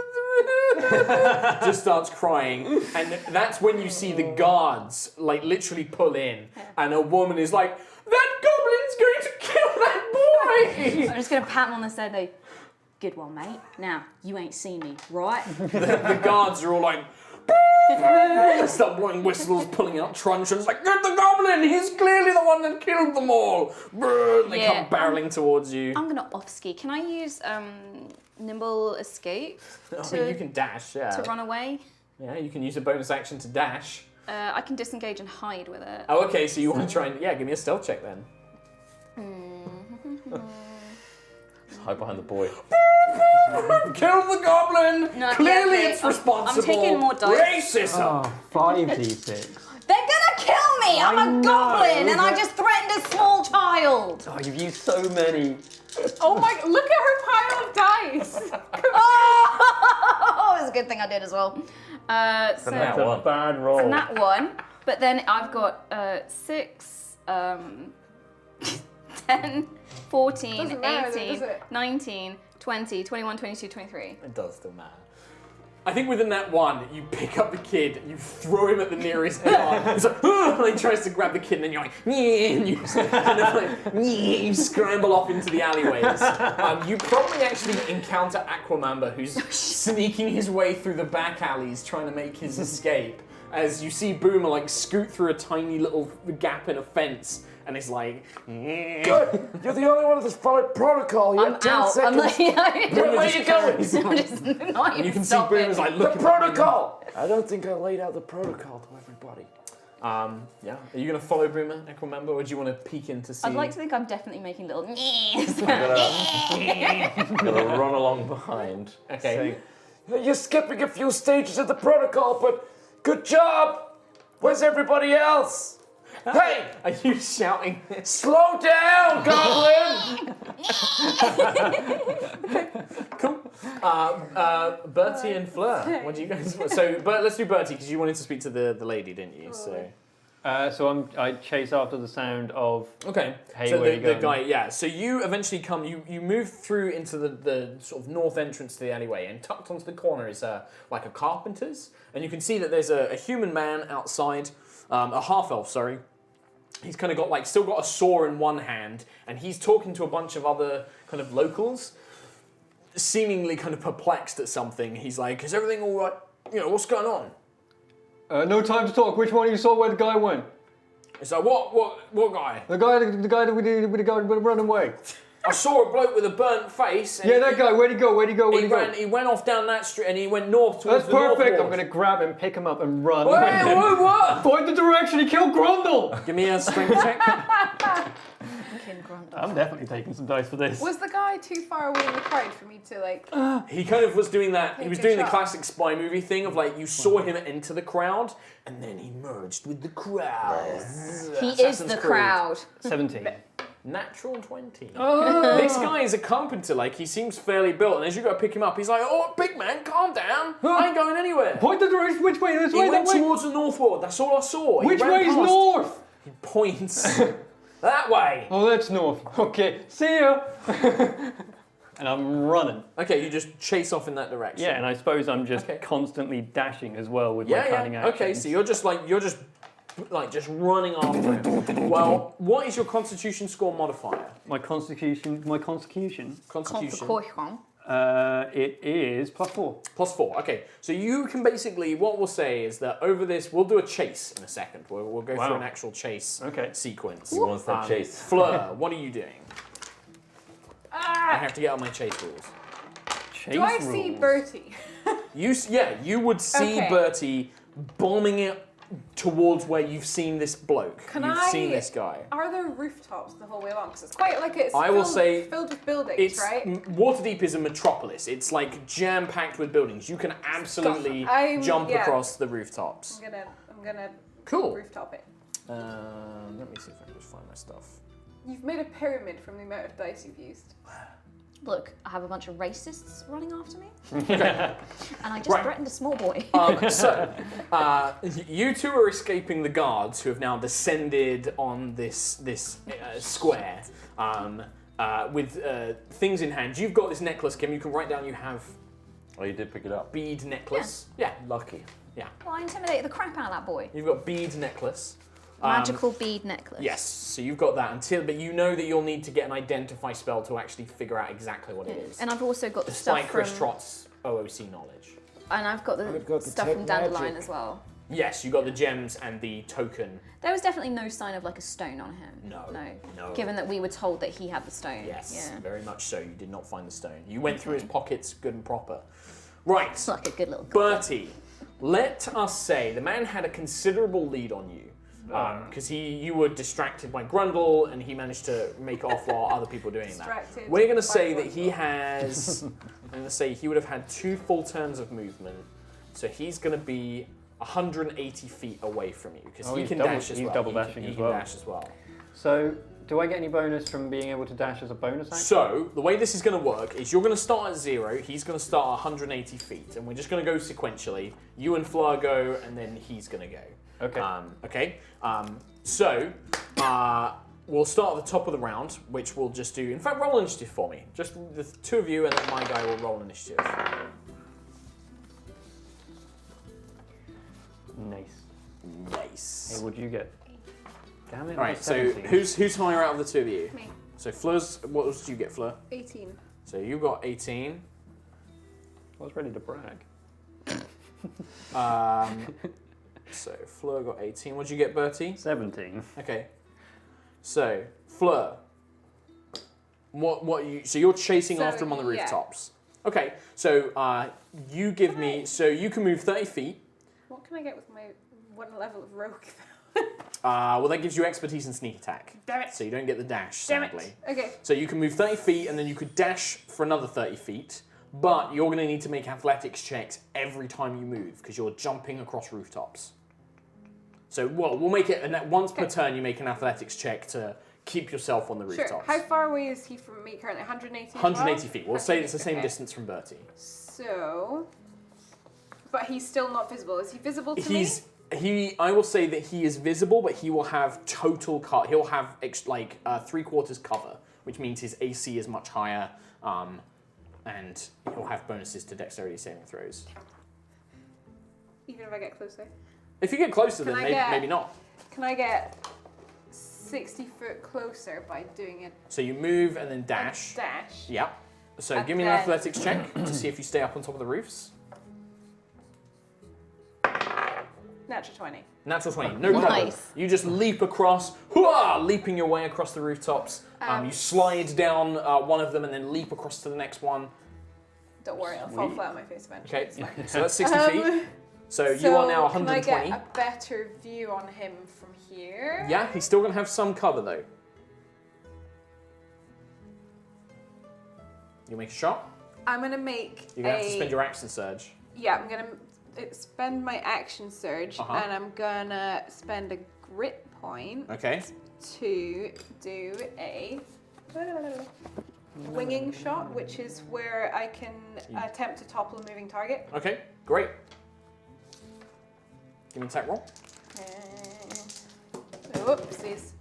Just starts crying. And that's when you see the guards like literally pull in, and a woman is like, "That goblin's going to kill that boy!" sorry. I'm just gonna pat him on the side, like, good one, mate. Now, you ain't seen me, right? The guards are all like, start blowing whistles, pulling out truncheons, like, get the goblin! He's clearly the one that killed them all! And they come barreling towards you. I'm gonna off-ski. Can I use nimble escape You can dash, to run away? Yeah, you can use a bonus action to dash. I can disengage and hide with it. Oh, okay, so you want to try and... Yeah, give me a stealth check then. Just hide behind the boy. Kill the goblin! Not Clearly yet, it's mate. responsible. I'm taking more dice. Racism! Oh, 5d6. They're gonna kill me! I'm I a goblin know, and I but- just threatened a small child! Oh, you've used so many. Oh my! Look at her pile of dice. Oh, it's a good thing I did as well. So Nat That's one. a bad roll. and that one, but then I've got 6, 10, 14, Doesn't matter, 18, does it? 19, 20, 21, 22, 23. It does still matter. I think within that one, you pick up the kid, you throw him at the nearest guard. He's like, and he tries to grab the kid, and then you're like, and you kind of like, you scramble off into the alleyways. You probably actually encounter Aquamamba, who's sneaking his way through the back alleys, trying to make his escape. As you see Boomer like scoot through a tiny little gap in a fence, and he's like, Good. You're the only one that's followed protocol. You I'm have 10 out. seconds. I'm like, Boomer Where just you going? carries I'm on. just not And you even can see stopping. Boomer's like The looking protocol. I don't think I laid out the protocol to everybody. Yeah. Are you gonna follow Boomer, Aquamamba, or do you want to peek in to see? I'd like to think I'm definitely making little I'm gonna run along behind. Okay. You're skipping a few stages of the protocol, but good job. Where's everybody else? Hey, Are you shouting this? slow down, goblin. Cool. Bertie and Fleur. What do you guys? So, let's do Bertie because you wanted to speak to the lady, didn't you? So. So I chase after the sound of. Okay. Hey, so where the you going? guy, yeah. So you eventually come. You move through into the sort of north entrance to the alleyway, and tucked onto the corner is like a carpenter's, and you can see that there's a human man outside, a half elf, sorry. He's kind of got like still got a saw in one hand, and he's talking to a bunch of other kind of locals, seemingly kind of perplexed at something. He's like, "Is everything all right? You know, what's going on?" No time to talk. Which one of you saw where the guy went? It's like, what guy? The guy that we run away. I saw a bloke with a burnt face. And Yeah, that guy. Where'd he go? Where'd he go? Where'd he go? He went off down that street and he went north towards That's the perfect. north I'm wall. gonna grab him, pick him up, and run. Wait, what? Point the direction. He killed Grundle. Give me a strength check. I'm definitely taking some dice for this. Was the guy too far away in the crowd for me to like? He kind of was doing that. He Take was a doing the shot. classic spy movie thing of like you saw him enter the crowd and then he merged with the crowd. He is Assassin's the Creed. crowd. 17. Natural 20. This guy is a carpenter. Like he seems fairly built, and as you go to pick him up, he's like, "Oh, big man, calm down. I ain't going anywhere." Point the direction. Which way? This He way. went That way. towards the north wall. That's all I saw. He Which ran way is past. north? He points that way. Oh, that's north. Okay. See ya. And I'm running. Okay, you just chase off in that direction. Yeah, and I suppose I'm just Okay. constantly dashing as well with my cunning yeah. actions. Okay, so you're just running after him. Well, what is your Constitution score modifier? My constitution. Constitution. It is +4. +4. Okay, so you can basically, what we'll say is that over this, we'll do a chase in a second. We'll go Wow. through an actual chase Okay. sequence. He wants that chase. Fleur, what are you doing? I have to get on my chase rules. Chase Do I see rules. Bertie? You would see Okay. Bertie bombing it towards where you've seen this bloke. You've seen this guy. Are there rooftops the whole way along? Because it's quite like it's I will say filled with buildings, It's right? Waterdeep is a metropolis. It's like jam packed with buildings. You can absolutely jump yeah. across the rooftops. I'm gonna Cool. rooftop it. Let me see if I can just find my stuff. You've made a pyramid from the amount of dice you've used. Look, I have a bunch of racists running after me. And I just Right. threatened a small boy. You two are escaping the guards who have now descended on this square with things in hand. You've got this necklace, Kim. You can write down you have Oh, you did pick it up. bead necklace. Yeah. Lucky. Yeah. Well, I intimidated the crap out of that boy. You've got bead necklace. Magical bead necklace. Yes, so you've got that but you know that you'll need to get an identify spell to actually figure out exactly what it is. And I've also got the Despite stuff Chris from... Trott's OOC knowledge. And I've got I've got the stuff tech from Dandelion magic. as well. Yes, you got the gems and the token. There was definitely no sign of like a stone on him. No. Given that we were told that he had the stone. Yes, Yeah. very much so. You did not find the stone. You went through his pockets good and proper. Right, It's like a good little... Bertie, let us say the man had a considerable lead on you. Because you were distracted by Grundle and he managed to make it off while other people were doing that. Distracted We're going to by say that he Grundle. has, I'm going to say he would have had 2 full turns of movement. So he's going to be 180 feet away from you because he he's can double- dash as he's well. double He can- dashing he as can well. dash as well. So, do I get any bonus from being able to dash as a bonus action? So, the way this is going to work is you're going to start at 0, he's going to start at 180 feet, and we're just going to go sequentially. You and Fleur go, and then he's going to go. Okay. So, we'll start at the top of the round, which we'll just do... In fact, roll initiative for me. Just the 2 of you, and then my guy will roll initiative. Nice. Hey, what'd you get? Damn it. Alright, so 17. who's higher out of the 2 of you? Me. So Fleur's... What did you get, Fleur? 18. So you got 18. I was ready to brag. So Fleur got 18. What did you get, Bertie? 17. Okay. So Fleur, so you're chasing So, after him on the yeah. rooftops. Okay. So you give me. So you can move 30 feet. What can I get with my 1 level of rogue? Well, that gives you expertise in sneak attack. Damn it. So you don't get the dash, Damn sadly. it. Okay. So you can move 30 feet, and then you could dash for another 30 feet. But you're going to need to make athletics checks every time you move because you're jumping across rooftops. So we'll make it, and once per turn you make an athletics check to keep yourself on the rooftops. Sure. How far away is he from me currently? 180 as well? 180 feet. We'll say it's the same Okay. distance from Bertie. So... But he's still not visible. Is he visible to me? I will say that he is visible, but he will have total cover. He'll have 3/4 cover, which means his AC is much higher, and he'll have bonuses to dexterity saving throws. Even if I get closer? If you get closer, Can then I maybe not. Can I get 60 foot closer by doing a So you move and then dash. dash? Yeah. So And give me an then- athletics check to see if you stay up on top of the roofs. Natural 20. Natural 20, no problem. Nice. You just leap across, hooah, leaping your way across the rooftops. You slide down one of them and then leap across to the next one. Don't worry, I'll fall flat on my face eventually. Okay, It's fine. so that's 60 feet. So you are now 120. Can I get a better view on him from here? Yeah, he's still going to have some cover though. You make a shot. I'm gonna make You're going to have to spend your action surge. Yeah, I'm gonna spend my action surge, Uh-huh. and I'm gonna spend a grit point Okay. to do a winging shot, which is where I can attempt to topple a moving target. Okay, great. Give me an attack roll. Whoopsies.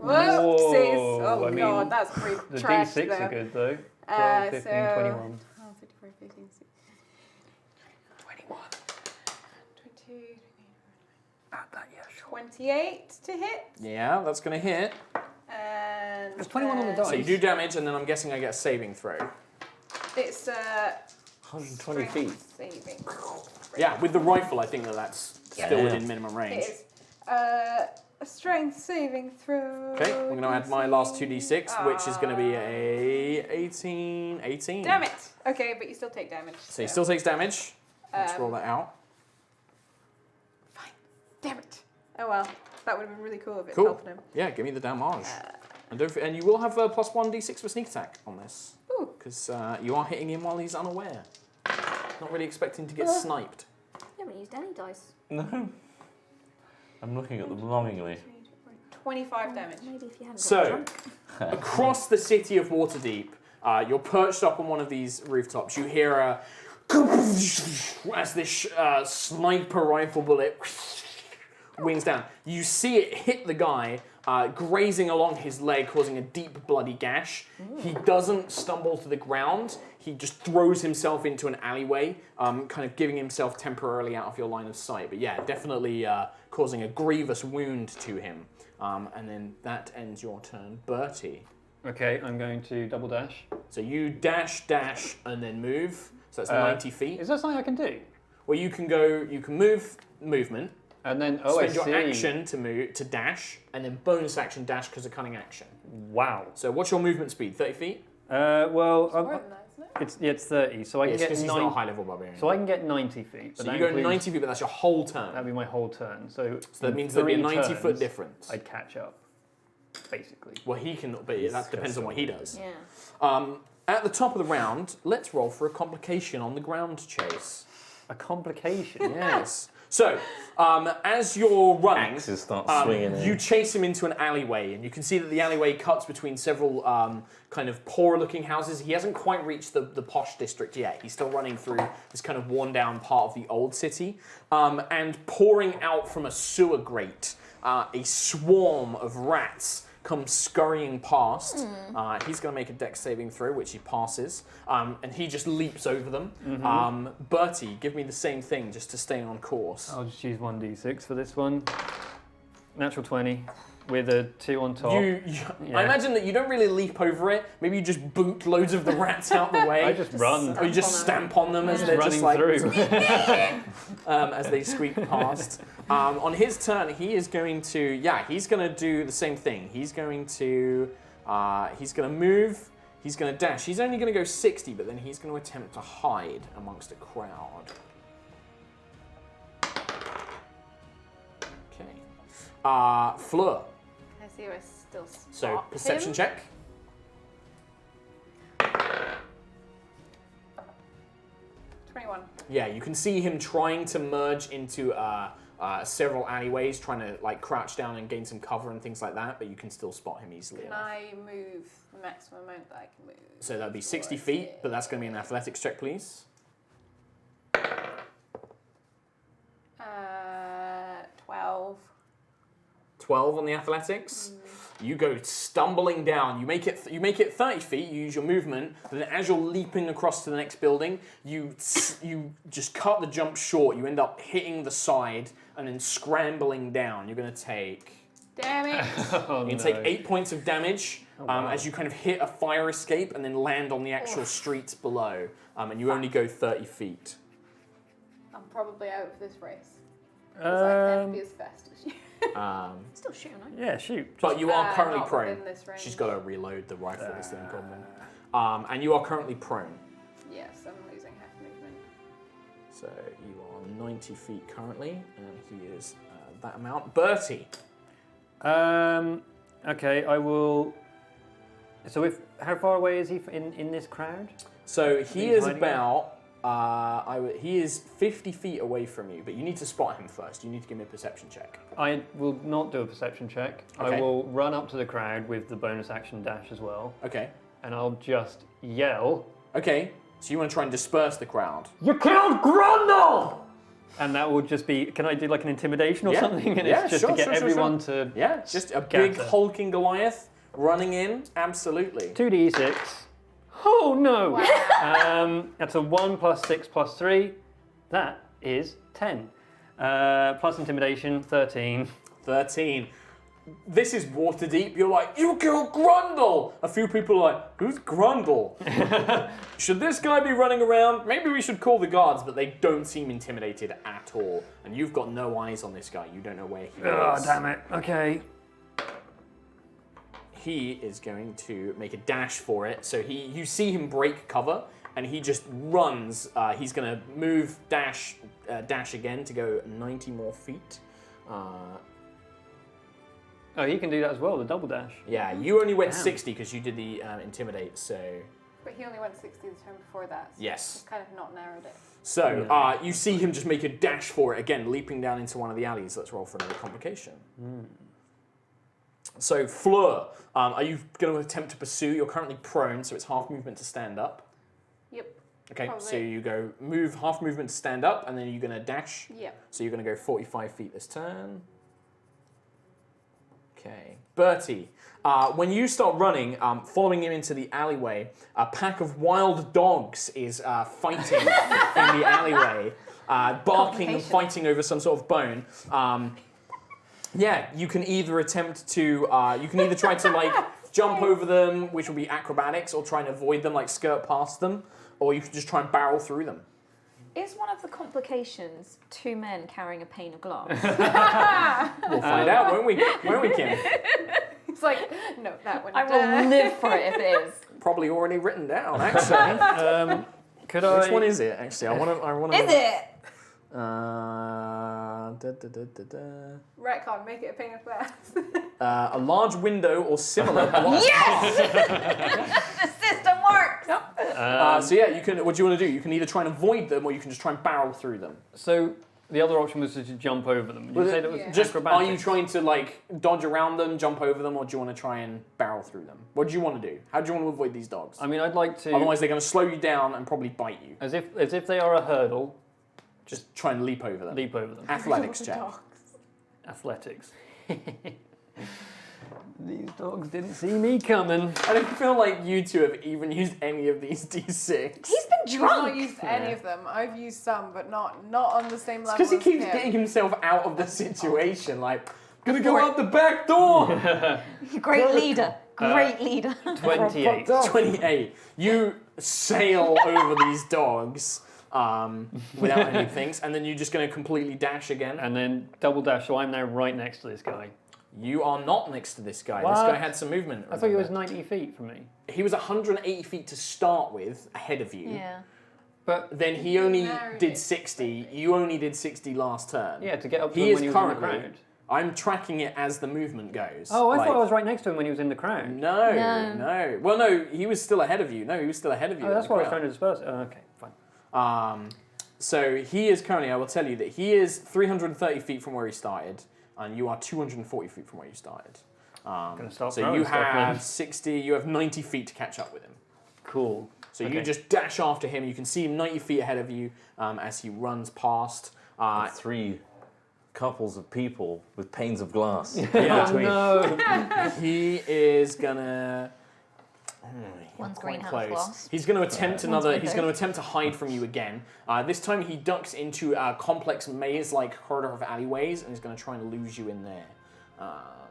Whoopsies. Whoa, Oh I mean, god, that's pretty The trash D6 though. are good though. 12, 15, so- 21. 12, 54, 15, 16, 21. 22, 28 to hit. Yeah, that's going to hit. And There's 21 on the So you dice. do damage, and then I'm guessing I get a saving throw. It's 120 feet. saving. Yeah, with the rifle, I think that's still Yeah. within minimum range. It is a strength saving throw. Okay, I'm going to add my last 2d6, which is going to be a 18. 18. Damn it! Okay, but you still take damage. So he still takes damage. Let's roll that out. Fine. Damn it. Oh well, that would have been really cool if it's Cool. helping him. Yeah, give me the damage. And you will have a +1 d6 for sneak attack on this. Ooh. Because you are hitting him while he's unaware. Not really expecting to get sniped. You haven't used any dice. No. I'm looking at them longingly. 25 damage. Maybe if you hadn't got So, drunk. across the city of Waterdeep, you're perched up on one of these rooftops. You hear a as this sniper rifle bullet wings down. You see it hit the guy grazing along his leg, causing a deep bloody gash. He doesn't stumble to the ground. He just throws himself into an alleyway, kind of giving himself temporarily out of your line of sight. But yeah, definitely causing a grievous wound to him. And then that ends your turn. Bertie. Okay, I'm going to double dash. So you dash, and then move. So that's 90 feet. Is that something I can do? Well, you can move movement. And then, Spend I your see. action to dash, and then bonus action dash because of cunning action. Wow. So what's your movement speed? 30 feet? Well, More than that, isn't it? it's 30, so I can Yes, get because he's 90. not a high level barbarian. So I can get 90 feet. But So that you go includes- 90 feet, but that's your whole turn. That'd be my whole turn. So that means there'll be a 3 90-foot turns, difference. I'd catch up, basically. Well, he can, but that depends on what he does. Yeah. At the top of the round, let's roll for a complication on the ground chase. A complication. Yes. So, as you're running, Axes start swinging in. you chase him into an alleyway, and you can see that the alleyway cuts between several kind of poorer-looking houses. He hasn't quite reached the posh district yet. He's still running through this kind of worn-down part of the old city, and pouring out from a sewer grate, a swarm of rats come scurrying past. He's going to make a dex saving throw, which he passes, and he just leaps over them. Bertie, give me the same thing just to stay on course. I'll just use 1d6 for this one. Natural 20 with a 2 on top. I imagine that you don't really leap over it. Maybe you just boot loads of the rats out the way. I just run. Or you just stamp on them as Just they're running just like through. as they squeak past. On his turn, he is going to he's going to do the same thing. He's going to move. He's going to dash. He's only going to go 60, but then he's going to attempt to hide amongst a crowd. Okay. Fleur. I see if I still spot So perception him. check. 21. Yeah, you can see him trying to merge into several alleyways, trying to like crouch down and gain some cover and things like that, but you can still spot him easily Can enough. I move the maximum amount that I can move? So that'd be 60 feet, but that's going to be an athletics check, please. 12. 12 on the athletics. You go stumbling down. You make it 30 feet. You use your movement, but then as you're leaping across to the next building, you just cut the jump short. You end up hitting the side and then scrambling down. You're going to take. Damn it! Oh, You can take 8 points of damage as you kind of hit a fire escape and then land on the actual streets below. And you only go 30 feet. I'm probably out of this race. Because I can't be as fast as you. Still shooting, aren't you? Yeah, shoot. But you are currently not prone. within this range. She's got to reload the rifle, is the only problem. And you are currently prone. Yes, I'm losing half movement. So you are 90 feet currently, and he is that amount. Bertie. Okay, I will. So how far away is he in this crowd? So he He's is hiding about. He is 50 feet away from you, but you need to spot him first. You need to give me a perception check. I will not do a perception check. Okay. I will run up to the crowd with the bonus action dash as well, Okay. and I'll just yell. Okay. So you want to try and disperse the crowd. You killed Grundle! And that will just be. Can I do like an intimidation or Yeah. something? And Yeah, it's just sure, to get sure, sure, everyone to. Yeah, just a big Scatter. hulking Goliath running in. Absolutely. 2d6. Oh no! Wow. That's a 1 plus 6 plus 3. That is 10. Plus intimidation, 13. 13. This is Waterdeep. You're like, you killed Grundle! A few people are like, who's Grundle? Should this guy be running around? Maybe we should call the guards, but they don't seem intimidated at all. And you've got no eyes on this guy. You don't know where he Oh, is. damn it. Okay. He is going to make a dash for it. So you see him break cover, and he just runs. He's going to move, dash again to go 90 more feet. Oh, he can do that as well, the double dash. Yeah, you only went Damn. 60 because you did the intimidate, so... But he only went 60 the turn before that. So Yes. I've kind of not narrowed it. So, you see him just make a dash for it again, leaping down into one of the alleys. Let's roll for another complication. So, Fleur, are you going to attempt to pursue? You're currently prone, so it's half movement to stand up. Yep. Okay, so Probably. you go move half movement to stand up, and then you're going to dash. Yep. So you're going to go 45 feet this turn. Okay. Bertie, when you start running, following him into the alleyway, a pack of wild dogs is fighting in the alleyway, barking and fighting over some sort of bone. Yeah, you can either attempt to, you can either try to like jump over them, which will be acrobatics, or try and avoid them, like skirt past them, or you can just try and barrel through them. Is one of the complications 2 men carrying a pane of glass? We'll find out, won't we? Won't we, Kim? It's like, no, that one. I will live for it if it is. Probably already written down, actually. Could I? Which one is it, actually? I want to. Is it? Retcon, make it a pane of glass. A large window or similar. Yes! The system works! So yeah, you can. What do you want to do? You can either try and avoid them, or you can just try and barrel through them. So the other option was to jump over them. Did you say that was Just acrobatics? are you trying to like dodge around them, jump over them, or do you want to try and barrel through them? What do you want to do? How do you want to avoid these dogs? I mean, I'd like to. Otherwise, they're going to slow you down and probably bite you. As if they are a hurdle, Just try and leap over them. leap over them. Athletics check. Athletics. These dogs didn't see me coming. I don't feel like you two have even used any of these D6. He's been You've not drunk. used any of them. I've used some, but not on the same level. Because he as keeps him. getting himself out of the situation. Like, gonna go out the back door. Great leader. Great leader. 28. 28. You sail over these dogs without any things, and then you're just going to completely dash again. And then double dash, so I'm now right next to this guy. You are not next to this guy. What? This guy had some movement. I thought he was remember? 90 feet from me. He was 180 feet to start with, ahead of you. Yeah. But Then he only narrowed did it 60. You only did 60 last turn. yeah, to get up to He him is when he was in the currently. crowd. I'm tracking it as the movement goes. Oh, I Like- thought I was right next to him when he was in the crowd. No, No. no. Well, no, he was still ahead of you. No, he was still ahead of you. Oh, in that's the why I was crowd. trying to disperse it. Oh, okay, fine. So he is currently, I will tell you that he is 330 feet from where he started, and you are 240 feet from where you started. Gonna start So throwing you stuff then. have 60, you have 90 feet to catch up with him. Cool. So you Okay. just dash after him. You can see him 90 feet ahead of you as he runs past. 3 couples of people with panes of glass. Yeah. between. No. He is gonna. One's quite greenhouse close. glass. He's going to attempt another. He's window. going to attempt to hide from you again. This time he ducks into a complex maze-like corridor of alleyways, and he's going to try and lose you in there.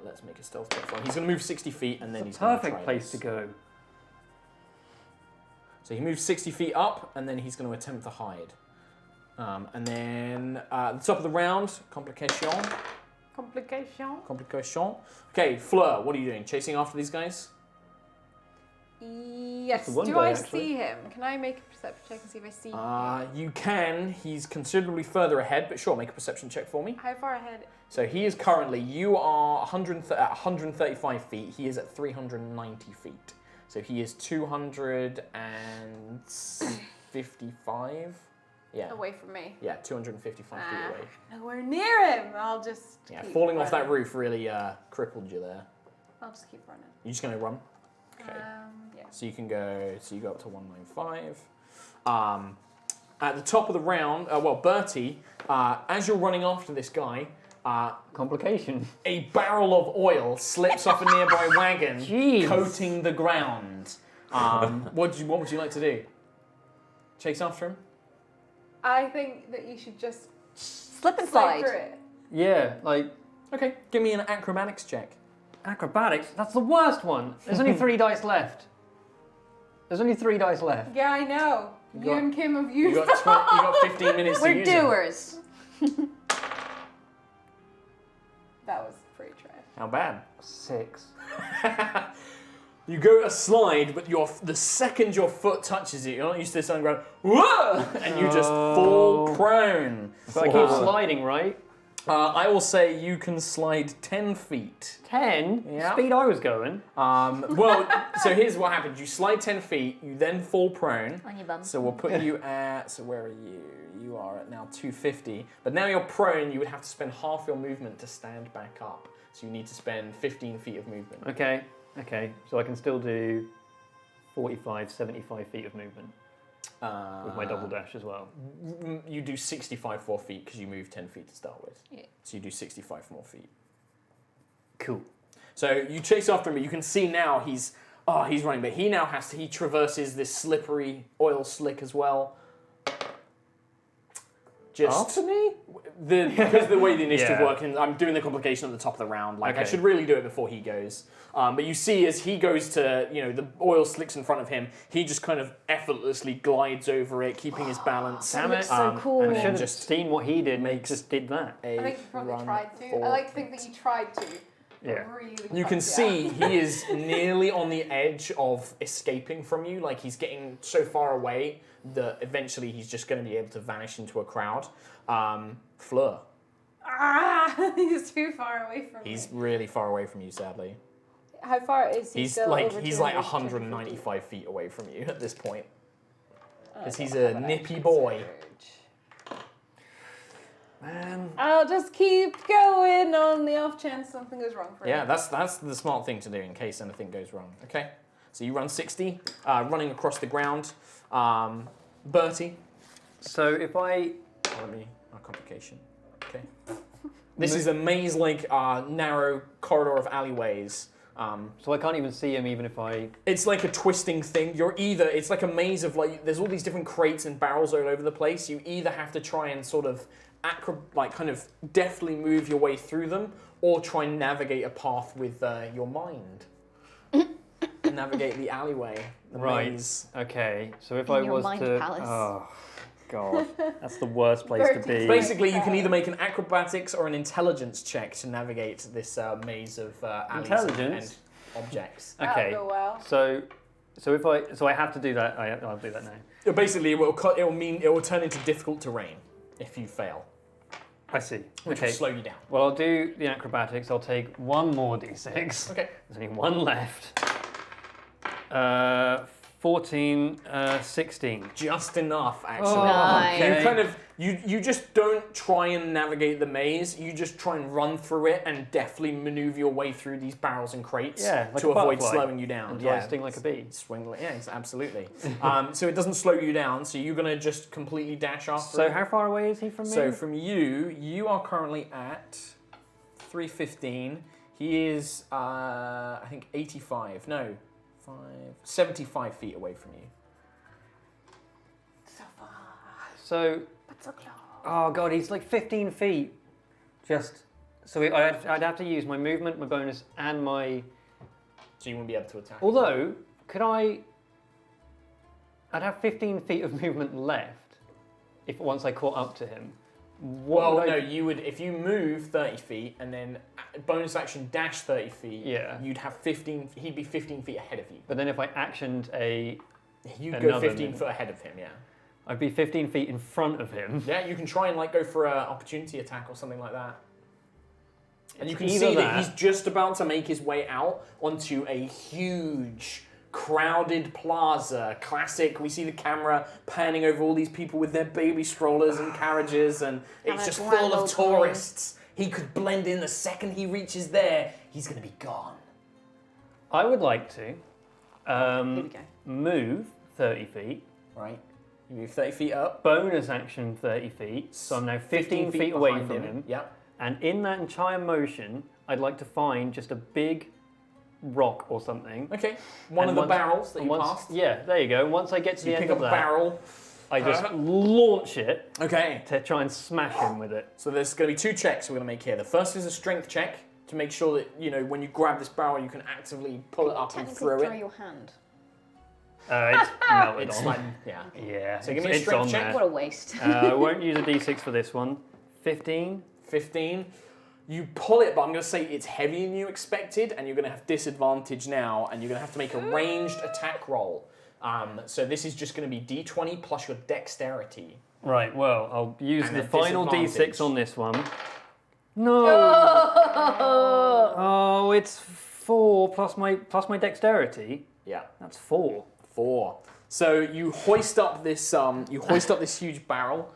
Let's make a stealth check for him. He's going to move 60 feet, and then he's going to try Perfect place this. to go. So he moves 60 feet up, and then he's going to attempt to hide. And then at the top of the round, complication. Complication. Okay, Fleur, what are you doing? Chasing after these guys? Yes. the one Do guy, I actually. see him? Can I make a perception check and see if I see him? You can. He's considerably further ahead, but sure, make a perception check for me. How far ahead? So he is currently, you are at 135 feet, he is at 390 feet. So he is 255? Yeah. Away from me. Yeah, 255 feet away. Nowhere near him. I'll just. Yeah, keep falling off that running. roof really crippled you there. I'll just keep running. You're just going to run? Okay. Yeah. So you can go, so you go up to 195. At the top of the round, Bertie, as you're running after this guy, Complication. a barrel of oil slips off a nearby wagon, Jeez. coating the ground. What would you like to do? Chase after him? I think that you should just Slip and slide slide. through it. Yeah, like Okay, give me an acrobatics check. acrobatics. That's the worst one. There's only 3 dice left. There's only 3 dice left. Yeah, I know. You got- and Kim have You used. got 15 minutes to We're use it. doers. That was pretty trash. How bad? 6. You go to slide, but the second your foot touches it, you're not used to this on the ground. Whoa! And you just fall prone. But I keep sliding, right? I will say you can slide 10 feet. 10? Yeah. Speed I was going. So here's what happens. You slide 10 feet, you then fall prone. On your bum. So we'll put you at, so where are you? You are at now 250. But now you're prone, you would have to spend half your movement to stand back up. So you need to spend 15 feet of movement. Okay. So I can still do 45, 75 feet of movement with my double dash as well. You do 65 more feet because you move 10 feet to start with. Yeah. So you do 65 more feet. Cool. So you chase after him, but you can see now he's running, but he traverses this slippery oil slick as well. Just After me? because of the way the initiative Yeah. works, and I'm doing the complication at the top of the round. Like I Okay. should really do it before he goes. But you see, as he goes to, the oil slicks in front of him, he just kind of effortlessly glides over it, keeping his balance. That looks so cool. and I then should have just seen what he did. makes Just did that. I think you probably run tried to. forward. I like to think that you tried to. but Yeah. Really You can fucked see up. he is nearly on the edge of escaping from you. Like he's getting so far away that eventually he's just going to be able to vanish into a crowd. Fleur. Ah, he's too far away from me. He's really far away from you, sadly. How far is he? He's still like over 195 250? feet away from you at this point. Because I he's don't a have an nippy action boy. surge. Man. I'll just keep going on the off chance something goes wrong for Yeah, him. that's the smart thing to do in case anything goes wrong. Okay, so you run 60, running across the ground. Bertie. So if I... Let me, complication. Okay. This is a maze-like narrow corridor of alleyways. So I can't even see him even if I... It's like a twisting thing. It's like a maze of there's all these different crates and barrels all over the place. You either have to try and sort of kind of deftly move your way through them, or try and navigate a path with your mind. Navigate the alleyway, the maze. Okay, so if In I your was mind to... palace. Oh, God. That's the worst place to Bertie's be. Basically, you can either make an acrobatics or an intelligence check to navigate this maze of alleys and Intelligence? objects. Okay, That'll go well. so I have to do that. I'll do that now. Basically, it will turn into difficult terrain if you fail, I see. which Okay. will slow you down. Well, I'll do the acrobatics. I'll take one more d6. Okay. There's only one left. 14, 16. Just enough, actually. Oh, Nice. You kind of you just don't try and navigate the maze. You just try and run through it and deftly maneuver your way through these barrels and crates Yeah, like to a avoid butterfly. slowing you down. And try and sting like a bee. Swing, yeah, absolutely. So it doesn't slow you down. So you're gonna just completely dash after So it. how far away is he from me? So from you are currently at 315. He is, I think, 85. No, 75 feet away from you. So, oh God, he's like 15 feet. Just, so I'd have to use my movement, my bonus, and my... So you wouldn't be able to attack. Although, I'd have 15 feet of movement left once I caught up to him. What would I- you would, if you move 30 feet and then bonus action dash 30 feet, Yeah. you'd have 15, he'd be 15 feet ahead of you. But then if I actioned You'd go Another 15 move. foot ahead of him, yeah. I'd be 15 feet in front of him. Yeah, you can try and go for an opportunity attack or something like that. And you It's can either see that that- he's just about to make his way out onto a huge, crowded plaza. Classic. We see the camera panning over all these people with their baby strollers and carriages, and it's a just grand full of old time. tourists. He could blend in the second he reaches there. He's going to be gone. I would like to Here we go. move 30 feet, Right? You move 30 feet up. bonus action 30 feet, so I'm now 15 feet away behind from him. Yep. And in that entire motion, I'd like to find just a big rock or something. Okay. One And of the once- barrels that and you once- passed. Yeah, there you go. Once I get to You the pick end up of a that, barrel. I just launch it Okay. to try and smash him with it. So there's going to be two checks we're going to make here. The first is a strength check to make sure that, when you grab this barrel, you can actively pull it up and Technically throw throw it. your hand. It's melted It's on. like, yeah. Yeah, So give me a it's strength on check. there. What a waste. I won't use a d6 for this one. 15. 15. You pull it, but I'm going to say it's heavier than you expected, and you're going to have disadvantage now, and you're going to have to make a ranged attack roll. So this is just going to be d20 plus your dexterity. Right, well, I'll use And the a final disadvantage. d6 on this one. No! Oh, it's 4 plus my dexterity. Yeah. That's 4. 4. So you hoist up this huge barrel.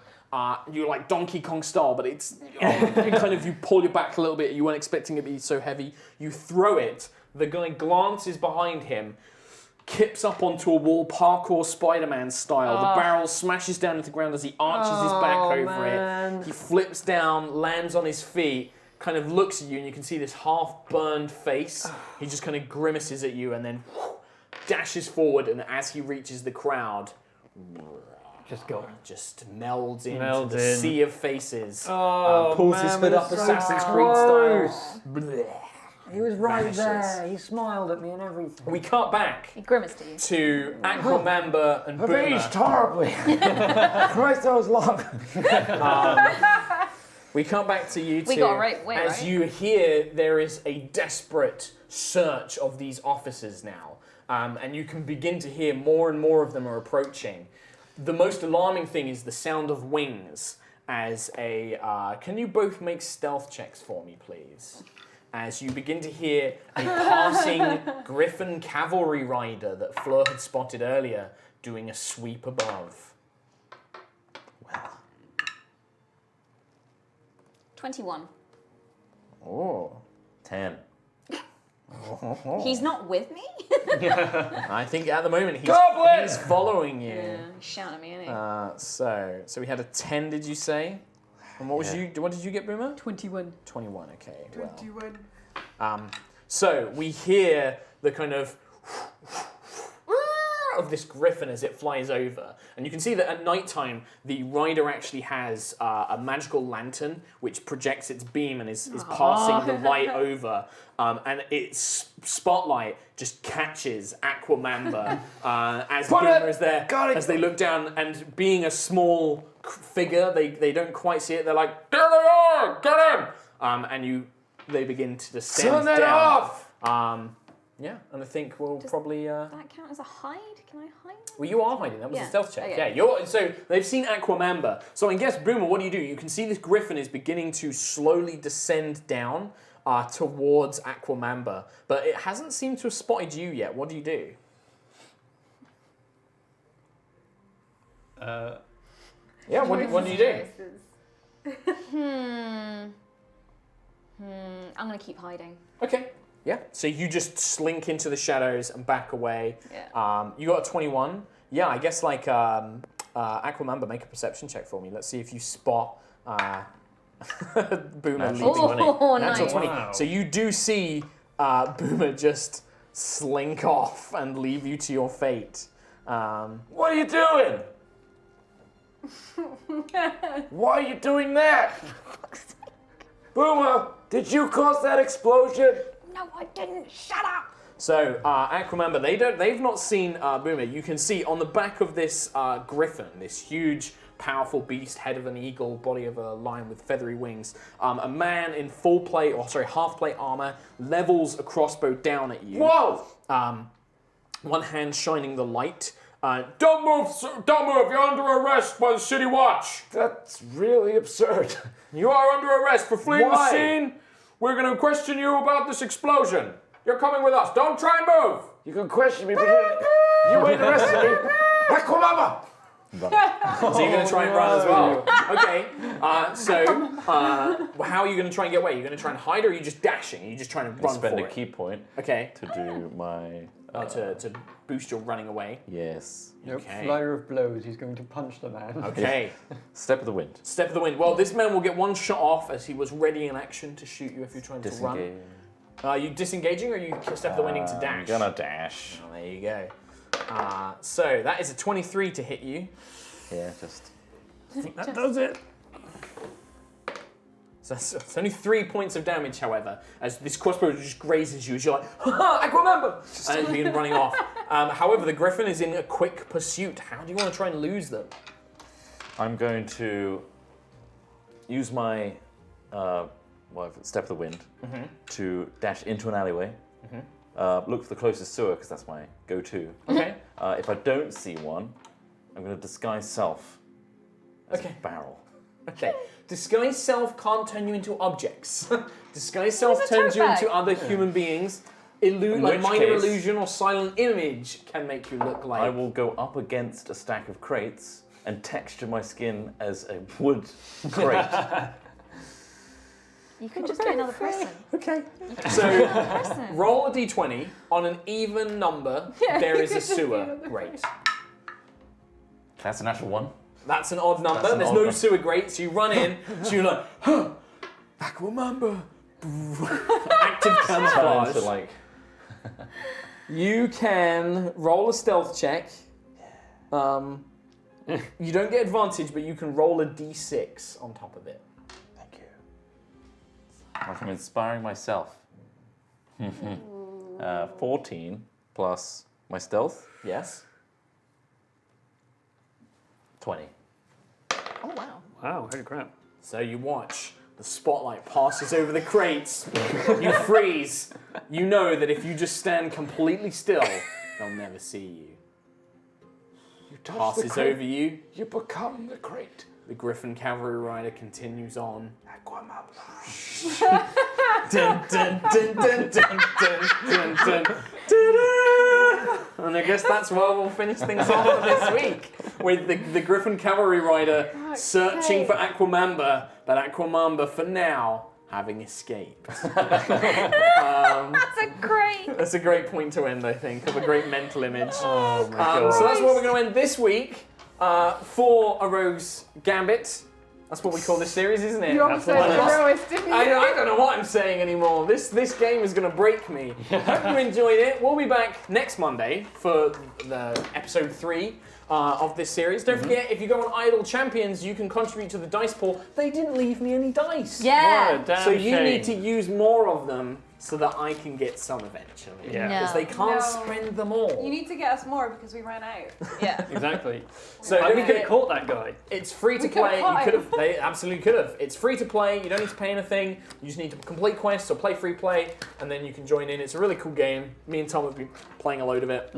You're like Donkey Kong style, but it's you pull it back a little bit. You weren't expecting it to be so heavy. You throw it. The guy glances behind him, kips up onto a wall, parkour Spider-Man style. The barrel smashes down into the ground as he arches his back over man. it. He flips down, lands on his feet, kind of looks at you, and you can see this half-burned face. He just kind of grimaces at you, and then dashes forward, and as he reaches the crowd, just melds into the sea of faces. Pulls his hood up Assassin's Creed style. He was right Vanishes. there. He smiled at me and everything. We cut back He grimaced at you. to Aquamember and I've Boomer. aged horribly. Christ, that was long. We come back to you two. We got right way, as right? you hear there is a desperate search of these officers now. And you can begin to hear more and more of them are approaching. The most alarming thing is the sound of wings as a... can you both make stealth checks for me, please? As you begin to hear a passing Griffin cavalry rider that Fleur had spotted earlier doing a sweep above. Well. 21. Oh. 10. He's not with me? I think at the moment Goblin! he's following you. Yeah, he's shouting at me, isn't he? So we had a 10, did you say? And what did you get, Boomer? 21. 21, okay. 21. Well. So we hear the kind of of this griffin as it flies over. And you can see that at nighttime, the rider actually has a magical lantern which projects its beam and is passing the light over. And its spotlight just catches Aquamember as Boomer is there. As they look down, and being a small figure, they don't quite see it. They're like, there they are! Get him! And they begin to descend Turn that down. off! Yeah, and I think we'll probably... Does that count as a hide? Can I hide? Well, you are hiding. That was a Yeah. stealth check. Okay. Yeah, so they've seen Aquamember. So I guess, Boomer, what do? You can see this griffin is beginning to slowly descend down towards Aquamember, but it hasn't seemed to have spotted you yet. What do you do? Yeah, what do you do? I'm going to keep hiding. Okay. Yeah. So you just slink into the shadows and back away. Yeah. You got a 21. Yeah, I guess like Aquamember, make a perception check for me. Let's see if you spot Boomer leaving. Oh, Natural nice. 20. Wow. So you do see Boomer just slink off and leave you to your fate. What are you doing? Why are you doing that? Boomer, did you cause that explosion? No, I didn't. Shut up. So Aquamember, they've not seen Boomer. You can see on the back of this griffin, this huge, powerful beast, head of an eagle, body of a lion with feathery wings, a man in half plate armor levels a crossbow down at you. Whoa! One hand shining the light. Don't move, sir, don't move. You're under arrest by the city watch. That's really absurd. You are under arrest for fleeing Why? the scene. We're going to question you about this explosion. You're coming with us. Don't try and move. You can question me, but you ain't arrested me. Aquamember! So you're going to try and run as well. Okay. How are you going to try and get away? Are you going to try and hide, or are you just dashing? Are you just trying to run Spend for a it? key point Okay. to do my... To boost your running away. yes. Nope, Okay. flyer of blows. He's going to punch the man. Okay. Step of the wind. Step of the wind. Well, this man will get one shot off as he was ready in action to shoot you if you're trying to run. Disengage. Are you disengaging, or are you step of the winding to dash? I'm gonna dash. Oh, there you go. So that is a 23 to hit you. Yeah, just... I think that does it. So it's only 3 points of damage, however, as this crossbow just grazes you as you're like, ha Aquamember! And you begin running off. However, the griffin is in a quick pursuit. How do you want to try and lose them? I'm going to use my step of the wind to dash into an alleyway. Look for the closest sewer because that's my go-to. Okay. If I don't see one, I'm going to disguise self as Okay. a barrel. Okay. Disguise self can't turn you into objects. Disguise self It's a turns you tote into bag. other human beings. In Like which minor case- illusion or silent image can make you look like. I will go up against a stack of crates and texture my skin as a wood crate. You could just get another person. Okay. So person. roll a d20 on an even number. There is a sewer grate. That's a natural one. That's an odd number. That's an There's odd no one. sewer grate, so you run in. So you're like, huh. Aquamamba. Active Turn camouflage. into like. You can roll a stealth check. You don't get advantage, but you can roll a d6 on top of it. Thank you. Like I'm inspiring myself. 14 plus my stealth. Yes. 20. Oh wow. Wow, holy crap. So you watch. The spotlight passes over the crates. You freeze. You know that if you just stand completely still, they'll never see you. You touch the Passes crate, over you. you become the crate. The Griffin Cavalry Rider continues on. Aquamamba. Dun, dun, dun, dun, dun, dun, dun, dun. Ta-da! And I guess that's where we'll finish things off for this week. With the Griffin Cavalry Rider searching for Aquamamba, but Aquamamba for now having escaped. That's That's a great point to end, I think, of a great mental image. Oh my god. So that's where we're going to end this week for A Rogue's Gambit. That's what we call this series, isn't it? You almost said heroist, didn't you? I don't know what I'm saying anymore. This game is going to break me. Hope you enjoyed it. We'll be back next Monday for the episode 3 of this series. Don't forget, if you go on Idle Champions, you can contribute to the dice pool. They didn't leave me any dice. Yeah. What a damn So you shame. need to use more of them so that I can get some eventually. Yeah. Because they can't No. spend them all. You need to get us more because we ran out. Yeah. Exactly. So I don't we could forget, have caught that guy. it's free to We could've play. caught You him. could have. They absolutely could have. It's free to play. You don't need to pay anything. You just need to complete quests or play free play, and then you can join in. It's a really cool game. Me and Tom have been playing a load of it.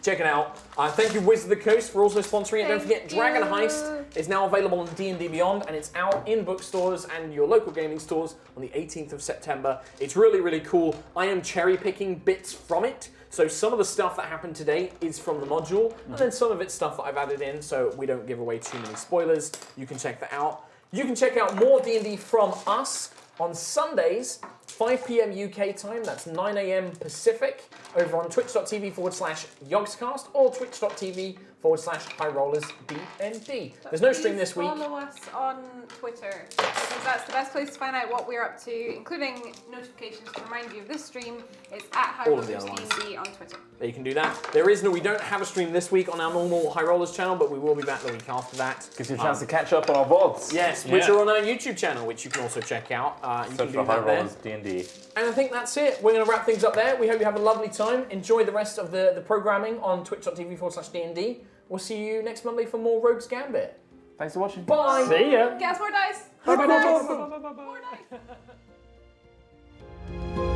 Check it out. Thank you, Wizard of the Coast, for also sponsoring it. Don't forget, Dragon Heist is now available on D&D Beyond, and it's out in bookstores and your local gaming stores on the 18th of September. It's really, really cool. I am cherry-picking bits from it. So some of the stuff that happened today is from the module, and then some of it's stuff that I've added in, so we don't give away too many spoilers. You can check that out. You can check out more D&D from us on Sundays, 5 p.m. UK time, that's 9 a.m. Pacific, over on twitch.tv/yogscast or twitch.tv/highrollersdnd. There's no stream this week. Follow us on Twitter because that's the best place to find out what we're up to, including notifications to remind you of this stream. It's at All of the other ones. HighRollersDND on Twitter. There you can do that. We don't have a stream this week on our normal High Rollers channel, but we will be back the week after that. Gives you a chance to catch up on our VODs. Yes, Yeah. which are on our YouTube channel, which you can also check out. You Search can for do High that there. Rollers D&D. And I think that's it. We're going to wrap things up there. We hope you have a lovely time. Enjoy the rest of the programming on twitch.tv/DND. We'll see you next Monday for more Rogue's Gambit. Thanks for watching. Bye. See ya. Get us more dice. Bye-bye. More dice. More dice.